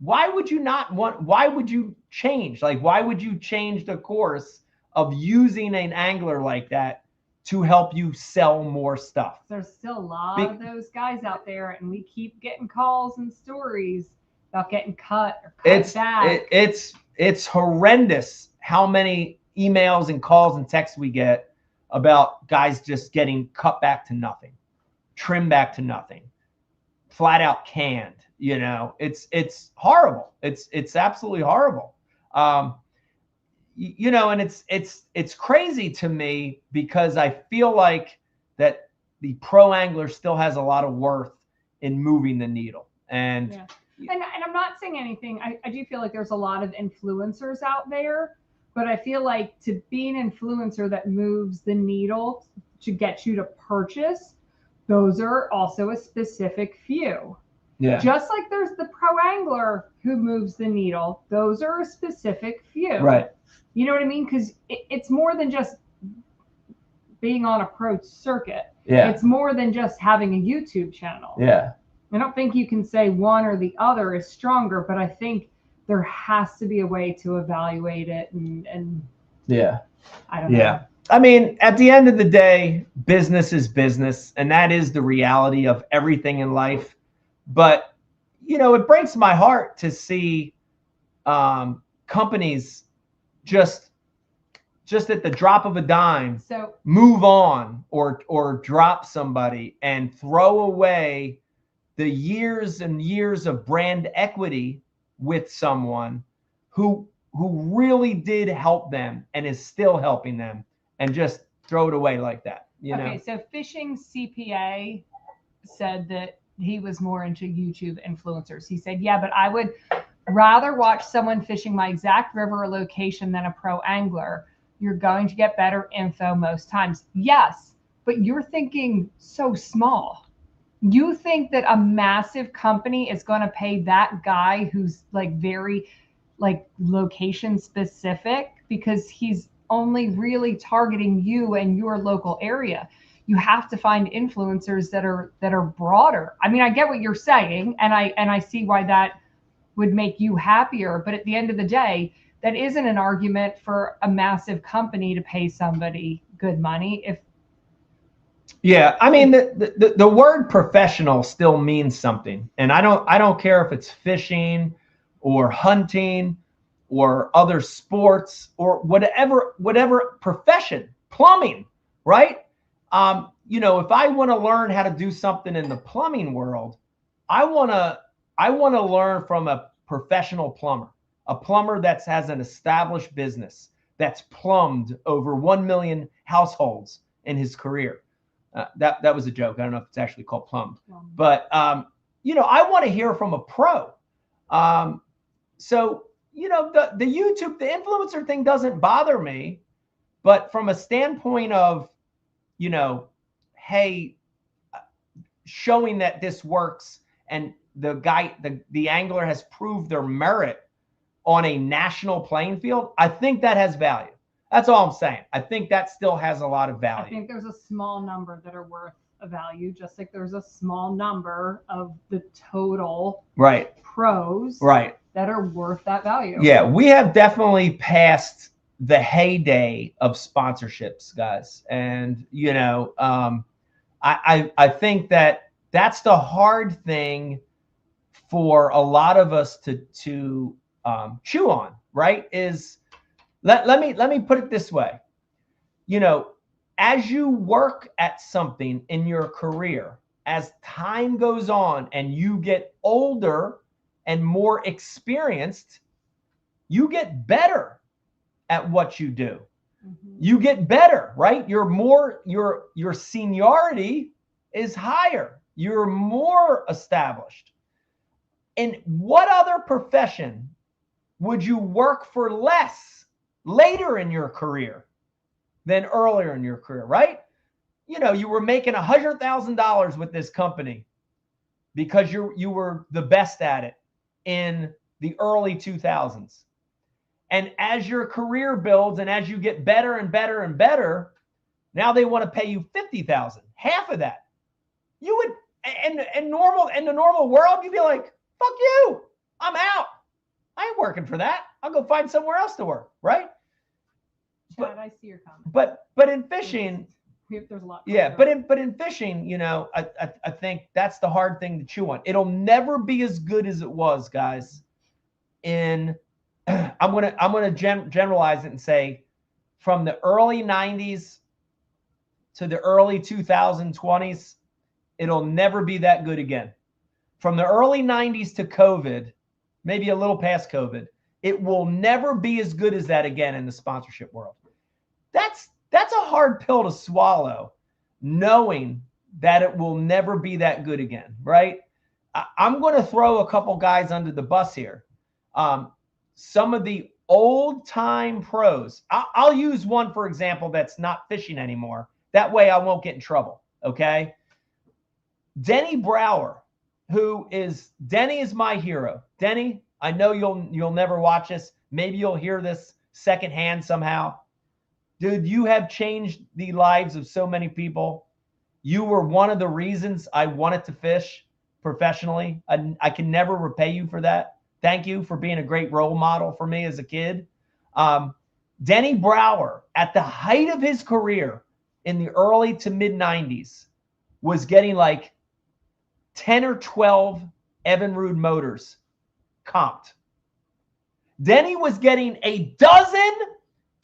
why would you change? Like, why would you change the course of using an angler like that to help you sell more stuff? There's still a lot of those guys out there, and we keep getting calls and stories about getting cut or cut back. It's horrendous how many emails and calls and texts we get about guys just getting cut back to nothing, trimmed back to nothing, flat out canned. You know, it's horrible. It's absolutely horrible. You know, and it's crazy to me, because I feel like that the pro angler still has a lot of worth in moving the needle. And yeah. And I'm not saying anything. I do feel like there's a lot of influencers out there, but I feel like to be an influencer that moves the needle to get you to purchase, those are also a specific few. Yeah. Just like there's the pro angler who moves the needle, those are a specific few. Right. You know what I mean? Because it's more than just being on a pro circuit. Yeah. It's more than just having a YouTube channel. Yeah. I don't think you can say one or the other is stronger, but I think there has to be a way to evaluate it. And yeah. I don't know. Yeah. I mean, at the end of the day, business is business, and that is the reality of everything in life. But, you know, it breaks my heart to see companies just at the drop of a dime, So move on or drop somebody and throw away the years and years of brand equity with someone who really did help them and is still helping them, and just throw it away like that, you know? okay, so Fishing CPA said that he was more into YouTube influencers. He said, yeah, but I would rather watch someone fishing my exact river or location than a pro angler. You're going to get better info most times. Yes, but you're thinking so small. You think that a massive company is going to pay that guy who's like very like location specific because he's only really targeting you and your local area. You have to find influencers that are broader. I mean, I get what you're saying, and I see why that would make you happier, but at the end of the day, that isn't an argument for a massive company to pay somebody good money. Yeah, I mean the word professional still means something, and I don't care if it's fishing or hunting or other sports or whatever profession, plumbing, right? You know, if I want to learn how to do something in the plumbing world, I want to learn from a professional plumber, a plumber that has an established business that's plumbed over 1 million households in his career. That was a joke. I don't know if it's actually called plumbed, but you know, I want to hear from a pro. So you know, the YouTube, the influencer thing doesn't bother me, but from a standpoint of, you know, hey, showing that this works and the angler has proved their merit on a national playing field, I think that has value. That's all I'm saying. I think that still has a lot of value. I think there's a small number that are worth a value, just like there's a small number of the total pros that are worth that value. Yeah, we have definitely passed the heyday of sponsorships, guys. And, you know, I think that's the hard thing for a lot of us to chew on, right? Is let me put it this way. You know, as you work at something in your career, as time goes on and you get older and more experienced, you get better at what you do. Mm-hmm. You get better, right? Your seniority is higher. You're more established. In what other profession would you work for less later in your career than earlier in your career, right? You know, you were making $100,000 with this company because you were the best at it in the early 2000s. And as your career builds and as you get better and better and better, now they want to pay you $50,000, half of that. You would, in the normal world, you'd be like, fuck you, I'm out. I ain't working for that. I'll go find somewhere else to work, right? Chad, I see your comment. But in fishing, there's a lot. Yeah, but in fishing, you know, I think that's the hard thing to chew on. It'll never be as good as it was, guys. I'm gonna generalize it and say, from the early 90s to the early 2020s, it'll never be that good again. From the early 90s to COVID, maybe a little past COVID, it will never be as good as that again in the sponsorship world. That's a hard pill to swallow, knowing that it will never be that good again, right? I'm going to throw a couple guys under the bus here. Some of the old-time pros. I'll use one, for example, that's not fishing anymore. That way I won't get in trouble, okay? Denny Brower, Denny is my hero. Denny, I know you'll never watch this. Maybe you'll hear this secondhand somehow. Dude, you have changed the lives of so many people. You were one of the reasons I wanted to fish professionally. I can never repay you for that. Thank you for being a great role model for me as a kid. Denny Brower, at the height of his career in the early to mid 90s, was getting like 10 or 12 Evinrude motors comped. Denny was getting a dozen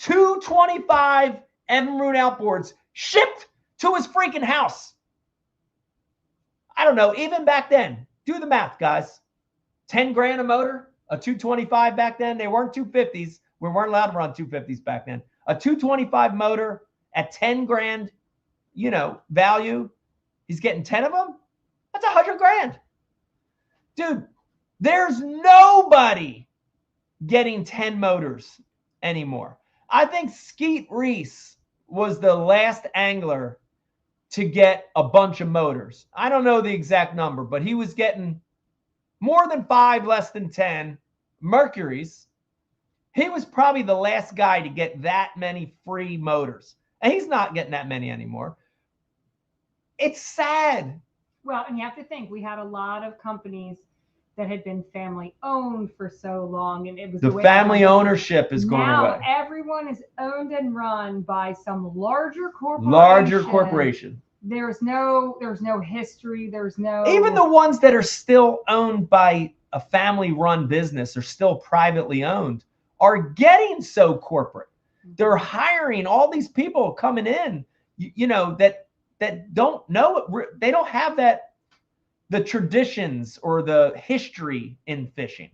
225 Evinrude outboards shipped to his freaking house. I don't know, even back then, do the math, guys. 10 grand a motor, a 225 back then. They weren't 250s. We weren't allowed to run 250s back then. A 225 motor at 10 grand, value. He's getting 10 of them. That's 100 grand. Dude, there's nobody getting 10 motors anymore. I think Skeet Reese was the last angler to get a bunch of motors. I don't know the exact number, but he was getting more than 5, less than 10 Mercuries. He was probably the last guy to get that many free motors. And he's not getting that many anymore. It's sad. Well, and you have to think, we had a lot of companies that had been family owned for so long, and it was the family ownership is going now away. Everyone is owned and run by some larger corporation. There's no history. There's no, even the ones that are still owned by a family run business or still privately owned are getting so corporate. They're hiring all these people coming in, that don't know, they don't have the traditions or the history in fishing,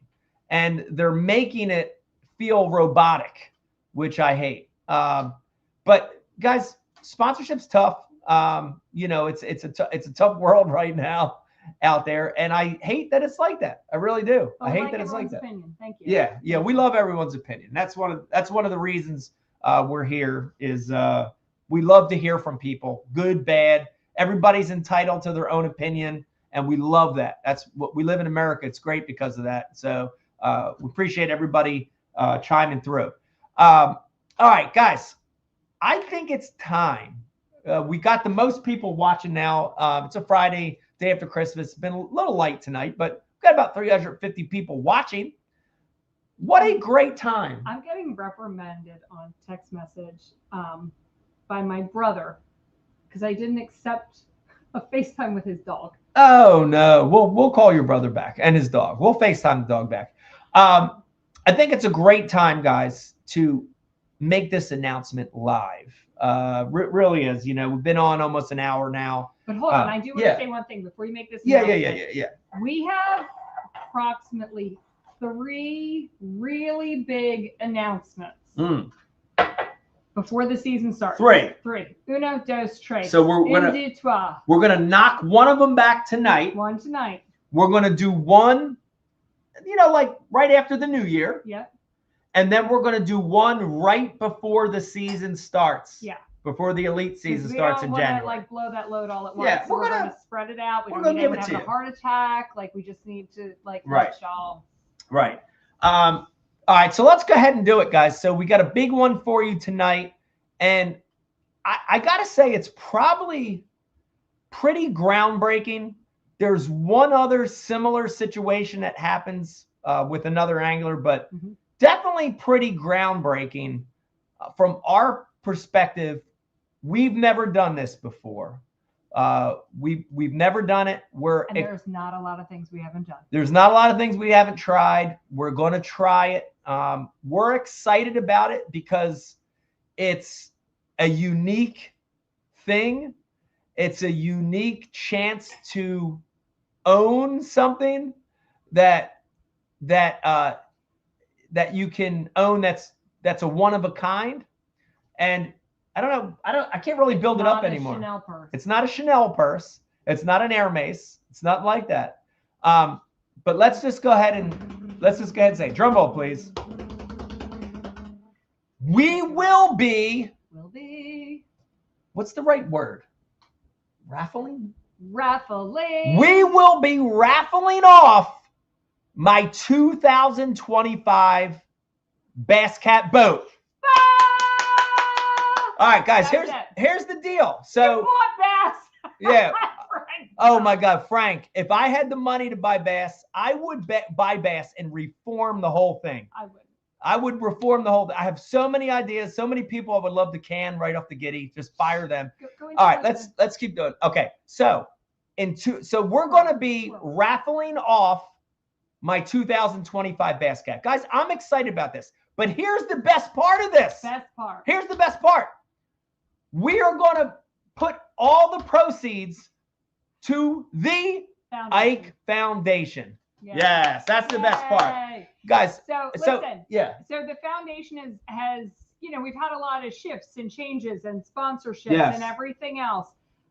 and they're making it feel robotic, which I hate. But guys, sponsorship's tough. It's a tough world right now out there, and I hate that it's like that. I really do. I hate that it's like that. Opinion. Thank you. Yeah, we love everyone's opinion. That's one of the reasons we're here. Is we love to hear from people, good, bad. Everybody's entitled to their own opinion, and we love that. That's what we live in America. It's great because of that. So we appreciate everybody chiming through. All right, guys, I think it's time. We got the most people watching now. It's a Friday, day after Christmas. It's been a little light tonight, but we've got about 350 people watching. What a great time. I'm getting reprimanded on text message by my brother because I didn't accept a FaceTime with his dog. Oh, no. We'll call your brother back and his dog. We'll FaceTime the dog back. I think it's a great time, guys, to make this announcement live. Really is. We've been on almost an hour now. But hold on, I do want to say one thing before you make this announcement. Yeah. We have approximately 3 really big announcements before the season starts. 3. Uno, dos, tres. So we're gonna knock one of them back tonight. One tonight. We're gonna do one, like right after the new year. Yep. And then we're going to do one right before the season starts. Yeah. Before the elite season starts in January. We don't blow that load all at once. Yeah, so we're going to spread it out. We don't need anyone to have a heart attack. We just need to let y'all. Right. All right. So let's go ahead and do it, guys. So we got a big one for you tonight. And I got to say, it's probably pretty groundbreaking. There's one other similar situation that happens with another angler, but definitely pretty groundbreaking from our perspective. We've never done this before. We've never done it. And there's not a lot of things we haven't done. There's not a lot of things we haven't tried. We're going to try it. We're excited about it because it's a unique thing. It's a unique chance to own something that you can own that's a one of a kind. And I can't really build it up anymore. Chanel purse. It's not a Chanel purse. It's not an Hermes. It's nothing like that. But let's just go ahead and say, drum roll, please. We will be. What's the right word? Raffling. We will be raffling off my 2025 Bass Cat boat. All right, guys, here's the deal. So, you bought Bass. Yeah. Oh my God, Frank, if I had the money to buy Bass, I would buy Bass and reform the whole thing. I would reform the whole thing. I have so many ideas, so many people I would love to can right off the giddy, just fire them. All right, let's keep doing. Okay, so we're going to be raffling off my 2025 Bass Cat. Guys, I'm excited about this. But here's the best part of this. Best part. Here's the best part. We are going to put all the proceeds to the Ike Foundation. Yes, that's the best part. Guys, So listen, yeah. So the foundation has, you know, we've had a lot of shifts and changes and sponsorships and everything else.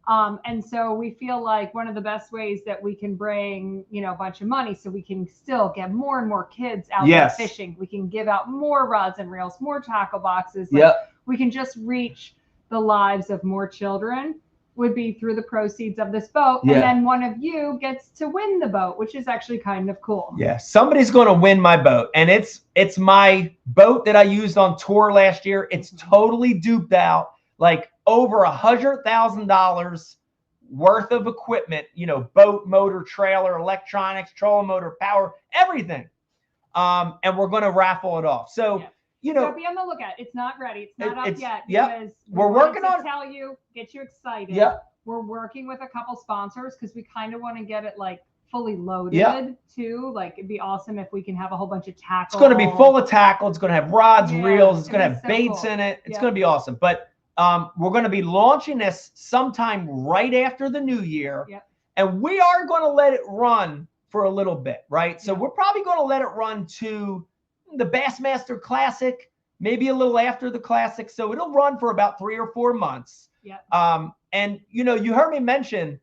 And so we feel like one of the best ways that we can bring, you know, a bunch of money so we can still get more and more kids out there fishing. We can give out more rods and reels, more tackle boxes. Like, we can just reach the lives of more children would be through the proceeds of this boat. And then one of you gets to win the boat, which is actually kind of cool. Yeah, somebody's going to win my boat. And it's my boat that I used on tour last year. It's totally duped out, like over $100,000 worth of equipment, you know, boat, motor, trailer, electronics, trolling motor, power, everything. And we're going to raffle it off. So, you know, so be on the lookout. It's not ready. It's not up yet. Because we're working on. Tell you, get you excited. We're working with a couple sponsors because we kind of want to get it like fully loaded too. Like it'd be awesome if we can have a whole bunch of tackle. It's going to be full of tackle. It's going to have rods, reels. It's going to have baits in it. It's going to be awesome. But we're going to be launching this sometime right after the new year, and we are going to let it run for a little bit, right? So we're probably going to let it run to the Bassmaster Classic, maybe a little after the Classic. So it'll run for about 3 or 4 months. And you know, you heard me mention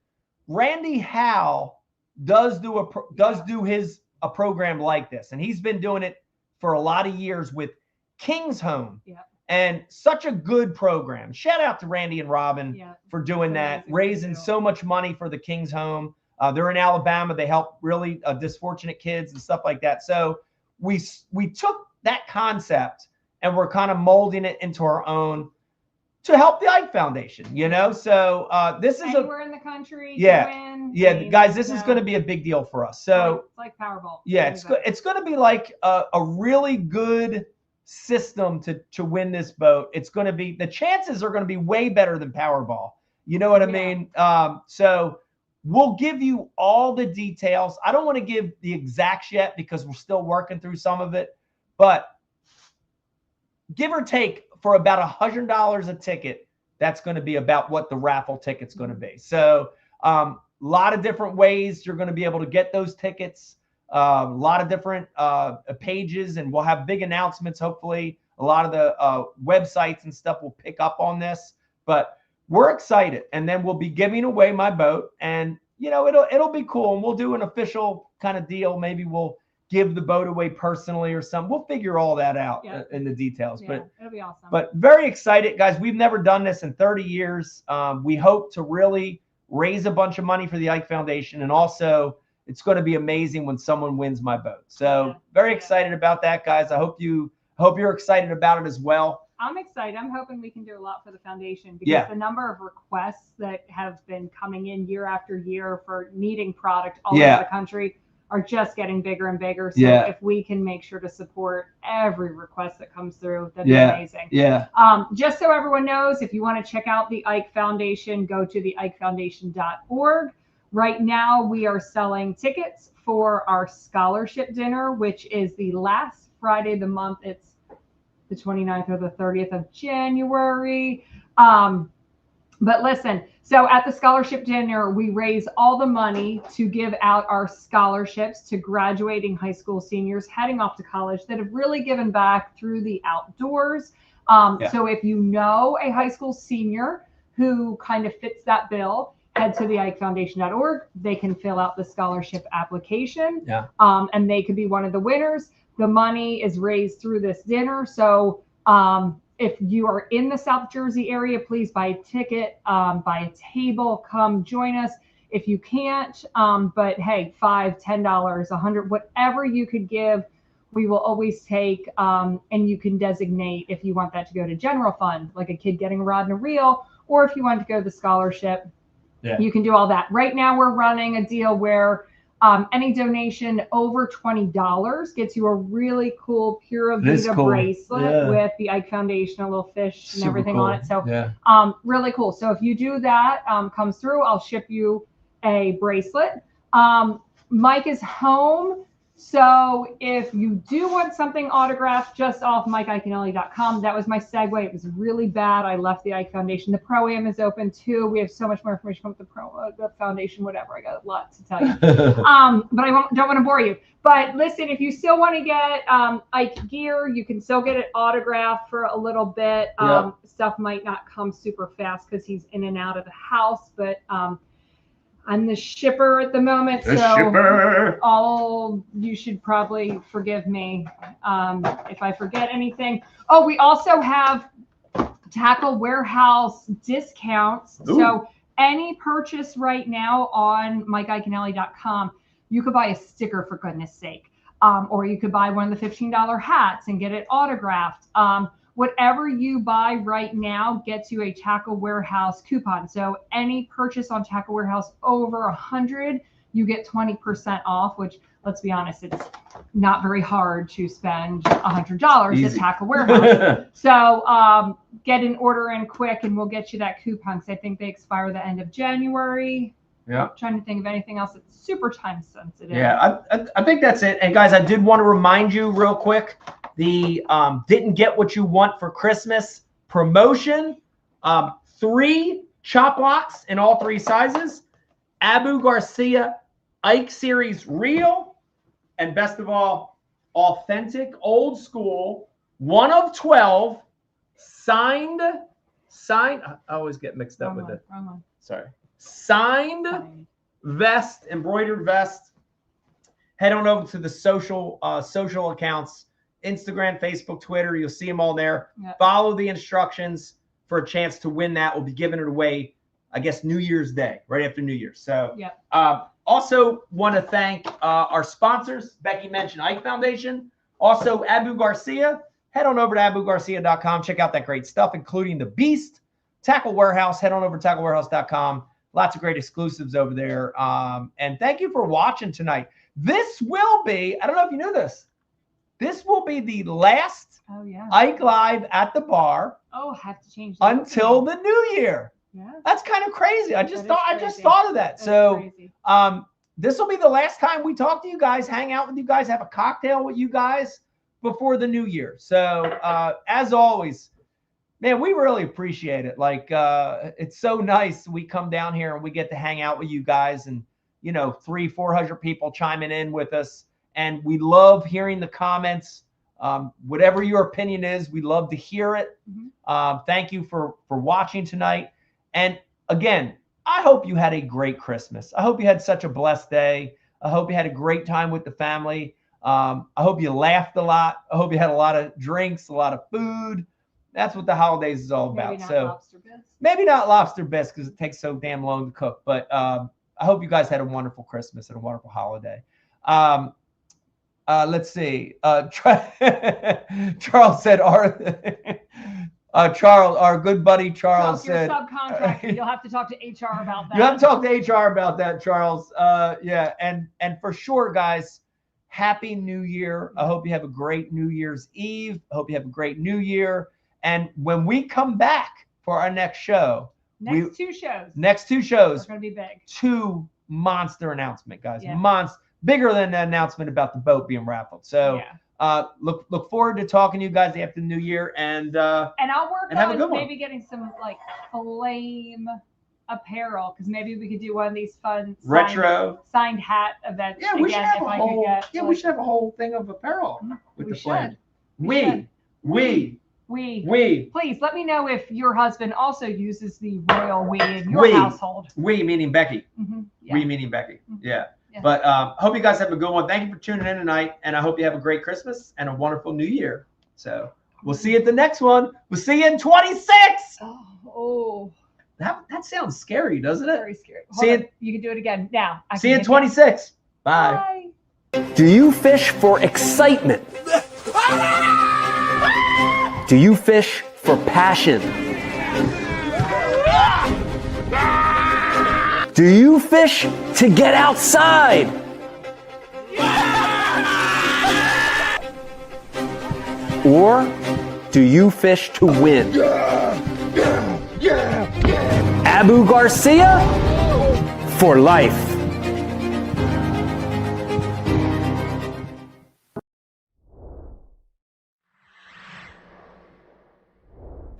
Randy Howe does do a program like this, and he's been doing it for a lot of years with King's Home. And such a good program. Shout out to Randy and Robin for doing that, raising so much money for the King's Home. They're in Alabama. They help really disfortunate kids and stuff like that. So we took that concept and we're kind of molding it into our own to help the Ike Foundation, you know? So this is anywhere in the country. Guys, this is going to be a big deal for us. So it's like Powerball. Yeah, it's going to be like a really good system to win this boat. It's going to be, the chances are going to be way better than Powerball. You know what I mean? So we'll give you all the details. I don't want to give the exacts yet because we're still working through some of it, but give or take for about $100 a ticket, that's going to be about what the raffle ticket's going to be. So a lot of different ways you're going to be able to get those tickets. A lot of different pages, and we'll have big announcements. Hopefully a lot of the websites and stuff will pick up on this, but we're excited. And then we'll be giving away my boat, and you know, it'll be cool. And we'll do an official kind of deal. Maybe we'll give the boat away personally or something. We'll figure all that out in the details. But it'll be awesome. But very excited, guys. We've never done this in 30 years. We hope to really raise a bunch of money for the Ike Foundation, and also it's going to be amazing when someone wins my boat. So very excited about that, guys. I hope you're excited about it as well. I'm excited. I'm hoping we can do a lot for the foundation because the number of requests that have been coming in year after year for needing product all over the country are just getting bigger and bigger. So if we can make sure to support every request that comes through, that'd be amazing. Just so everyone knows, if you want to check out the Ike Foundation, go to the ikefoundation.org. Right now, we are selling tickets for our scholarship dinner, which is the last Friday of the month. It's the 29th or the 30th of January. But listen, so at the scholarship dinner, we raise all the money to give out our scholarships to graduating high school seniors heading off to college that have really given back through the outdoors. So if you know a high school senior who kind of fits that bill, head to the ikefoundation.org. They can fill out the scholarship application, and they could be one of the winners. The money is raised through this dinner. So if you are in the South Jersey area, please buy a ticket, buy a table, come join us. If you can't, but hey, $5, $10, $100, whatever you could give, we will always take, and you can designate if you want that to go to general fund, like a kid getting a rod and a reel, or if you want to go to the scholarship. You can do all that. Right now, we're running a deal where any donation over $20 gets you a really cool Pura Vida bracelet with the Ike Foundation, a little fish and everything on it. So really cool. So if you do that, comes through, I'll ship you a bracelet. Mike is home So if you do want something autographed just off MikeIconelli.com, that was my segue. It was really bad. I left the Ike Foundation. The Pro-Am is open too. We have so much more information about the foundation, whatever. I got a lot to tell you. But I don't want to bore you. But listen, if you still want to get Ike gear, you can still get it autographed for a little bit. Yep. Stuff might not come super fast because he's in and out of the house, but I'm the shipper at the moment, you should probably forgive me if I forget anything. Oh, we also have Tackle Warehouse discounts. Ooh. So any purchase right now on MikeIconelli.com, you could buy a sticker for goodness sake, or you could buy one of the $15 hats and get it autographed. Whatever you buy right now gets you a Tackle Warehouse coupon. So any purchase on Tackle Warehouse over 100, you get 20% off, which, let's be honest, it's not very hard to spend $100 at Tackle Warehouse. So get an order in quick and we'll get you that coupon, because I think they expire the end of January. Yeah. I'm trying to think of anything else that's super time sensitive. Yeah, I think that's it. And guys, I did want to remind you real quick, the didn't get what you want for Christmas promotion, 3 chop blocks in all 3 sizes, Abu Garcia Ike Series Real, and best of all, authentic old school 1 of 12 signed. I always get mixed up with it. Sorry. Signed vest, embroidered vest. Head on over to the social accounts, Instagram, Facebook, Twitter. You'll see them all there. Yep. Follow the instructions for a chance to win that. We'll be giving it away, I guess, New Year's Day, right after New Year's. So yep. Also want to thank our sponsors. Becky mentioned Ike Foundation. Also Abu Garcia. Head on over to abugarcia.com. Check out that great stuff, including the Beast. Tackle Warehouse. Head on over to tacklewarehouse.com. Lots of great exclusives over there. And thank you for watching tonight. This will be, I don't know if you knew this, this will be the last Ike Live at the bar. Oh, have to change that until the new year. Yeah. That's kind of crazy. I just thought of that. So this will be the last time we talk to you guys, hang out with you guys, have a cocktail with you guys before the new year. So as always, man, we really appreciate it. Like, it's so nice. We come down here and we get to hang out with you guys, and, 300-400 people chiming in with us. And we love hearing the comments. Whatever your opinion is, we love to hear it. Mm-hmm. Thank you for watching tonight. And again, I hope you had a great Christmas. I hope you had such a blessed day. I hope you had a great time with the family. I hope you laughed a lot. I hope you had a lot of drinks, a lot of food. That's what the holidays is all about. Maybe not lobster bisque because it takes so damn long to cook. But I hope you guys had a wonderful Christmas and a wonderful holiday. Let's see. Charles said, our good buddy Charles said, you're subcontractor. You'll have to talk to HR about that. You have to talk to HR about that, Charles. Yeah, and for sure, guys. Happy New Year. I hope you have a great New Year's Eve. I hope you have a great New Year. And when we come back for our next show, next two shows are going to be big. 2 monster announcement, guys. Yeah. Bigger than the announcement about the boat being raffled. So look forward to talking to you guys after the new year, and I'll work on maybe getting some like flame apparel, because maybe we could do one of these fun retro signed hat events. Yeah, we should have a whole. We should have a whole thing of apparel with the flame. We. Please let me know if your husband also uses the royal we in your household. We meaning Becky. Mm-hmm. Yeah. We meaning Becky. Yeah. But hope you guys have a good one. Thank you for tuning in tonight, and I hope you have a great Christmas and a wonderful New Year. So we'll see you at the next one. We'll see you in 26. Oh. That sounds scary, doesn't it? Very scary. You can do it again now. See you in 26. Bye. Do you fish for excitement? Do you fish for passion? Do you fish to get outside? Or do you fish to win? Abu Garcia for life.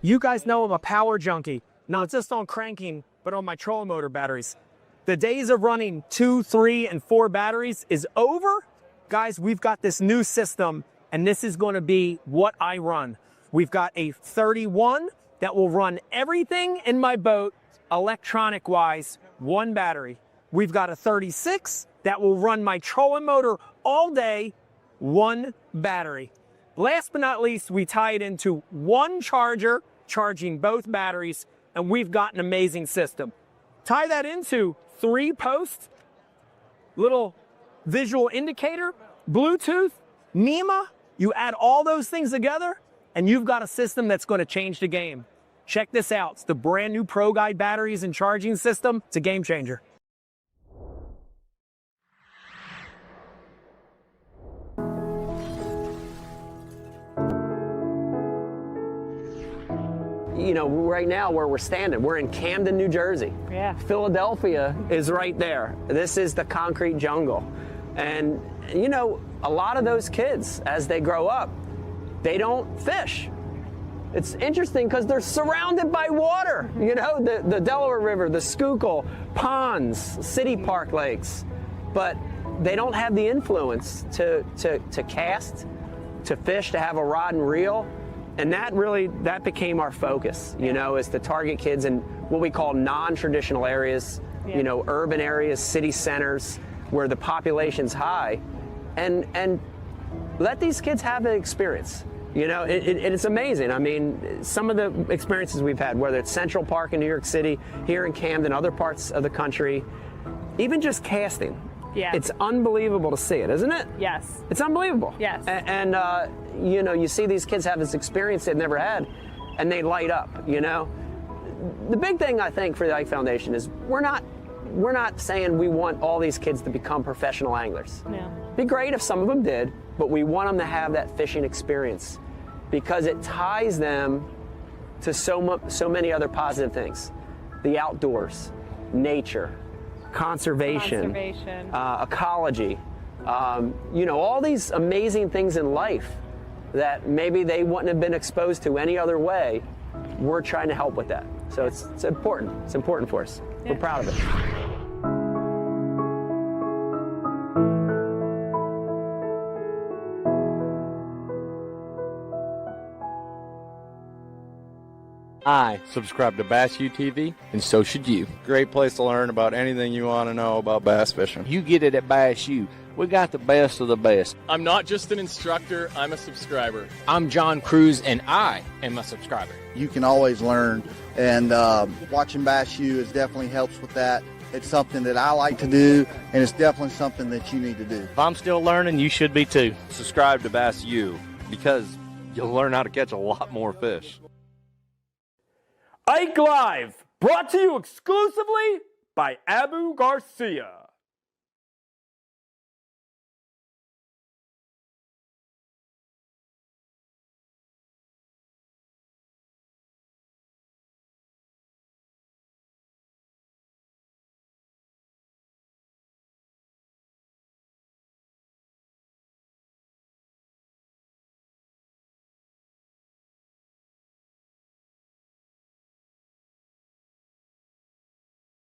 You guys know I'm a power junkie, not just on cranking, but on my trolling motor batteries. The days of running 2, 3, and 4 batteries is over. Guys, we've got this new system, and this is going to be what I run. We've got a 31 that will run everything in my boat electronic-wise, 1 battery. We've got a 36 that will run my trolling motor all day, 1 battery. Last but not least, we tie it into 1 charger, charging both batteries, and we've got an amazing system. Tie that into 3 posts, little visual indicator, Bluetooth, NEMA. You add all those things together, and you've got a system that's going to change the game. Check this out. It's the brand new Pro Guide batteries and charging system. It's a game changer. You know, right now where we're standing, we're in Camden, New Jersey. Yeah. Philadelphia is right there. This is the concrete jungle. And, you know, a lot of those kids, as they grow up, they don't fish. It's interesting because they're surrounded by water. You know, the Delaware River, the Schuylkill, ponds, city park lakes. But they don't have the influence to cast, to fish, to have a rod and reel. And that became our focus, you know, is to target kids in what we call non-traditional areas, you know, urban areas, city centers, where the population's high, and let these kids have an experience. You know, it's amazing. I mean, some of the experiences we've had, whether it's Central Park in New York City, here in Camden, other parts of the country, even just casting. Yeah. It's unbelievable to see it, isn't it? Yes. It's unbelievable. Yes. And you know, you see these kids have this experience they've never had, and they light up, you know? The big thing, I think, for the Ike Foundation is we're not saying we want all these kids to become professional anglers. No. It'd be great if some of them did, but we want them to have that fishing experience because it ties them to so many other positive things. The outdoors, nature, conservation. Ecology, you know, all these amazing things in life that maybe they wouldn't have been exposed to any other way. We're trying to help with that. So it's important. It's important for us. Yeah. We're proud of it. I subscribe to Bass U TV, and so should you. Great place to learn about anything you want to know about bass fishing. You get it at Bass U. We got the best of the best. I'm not just an instructor, I'm a subscriber. I'm John Cruz, and I am a subscriber. You can always learn, and watching Bass U is definitely helps with that. It's something that I like to do, and it's definitely something that you need to do. If I'm still learning, you should be too. Subscribe to Bass U because you'll learn how to catch a lot more fish. Ike Live, brought to you exclusively by Abu Garcia.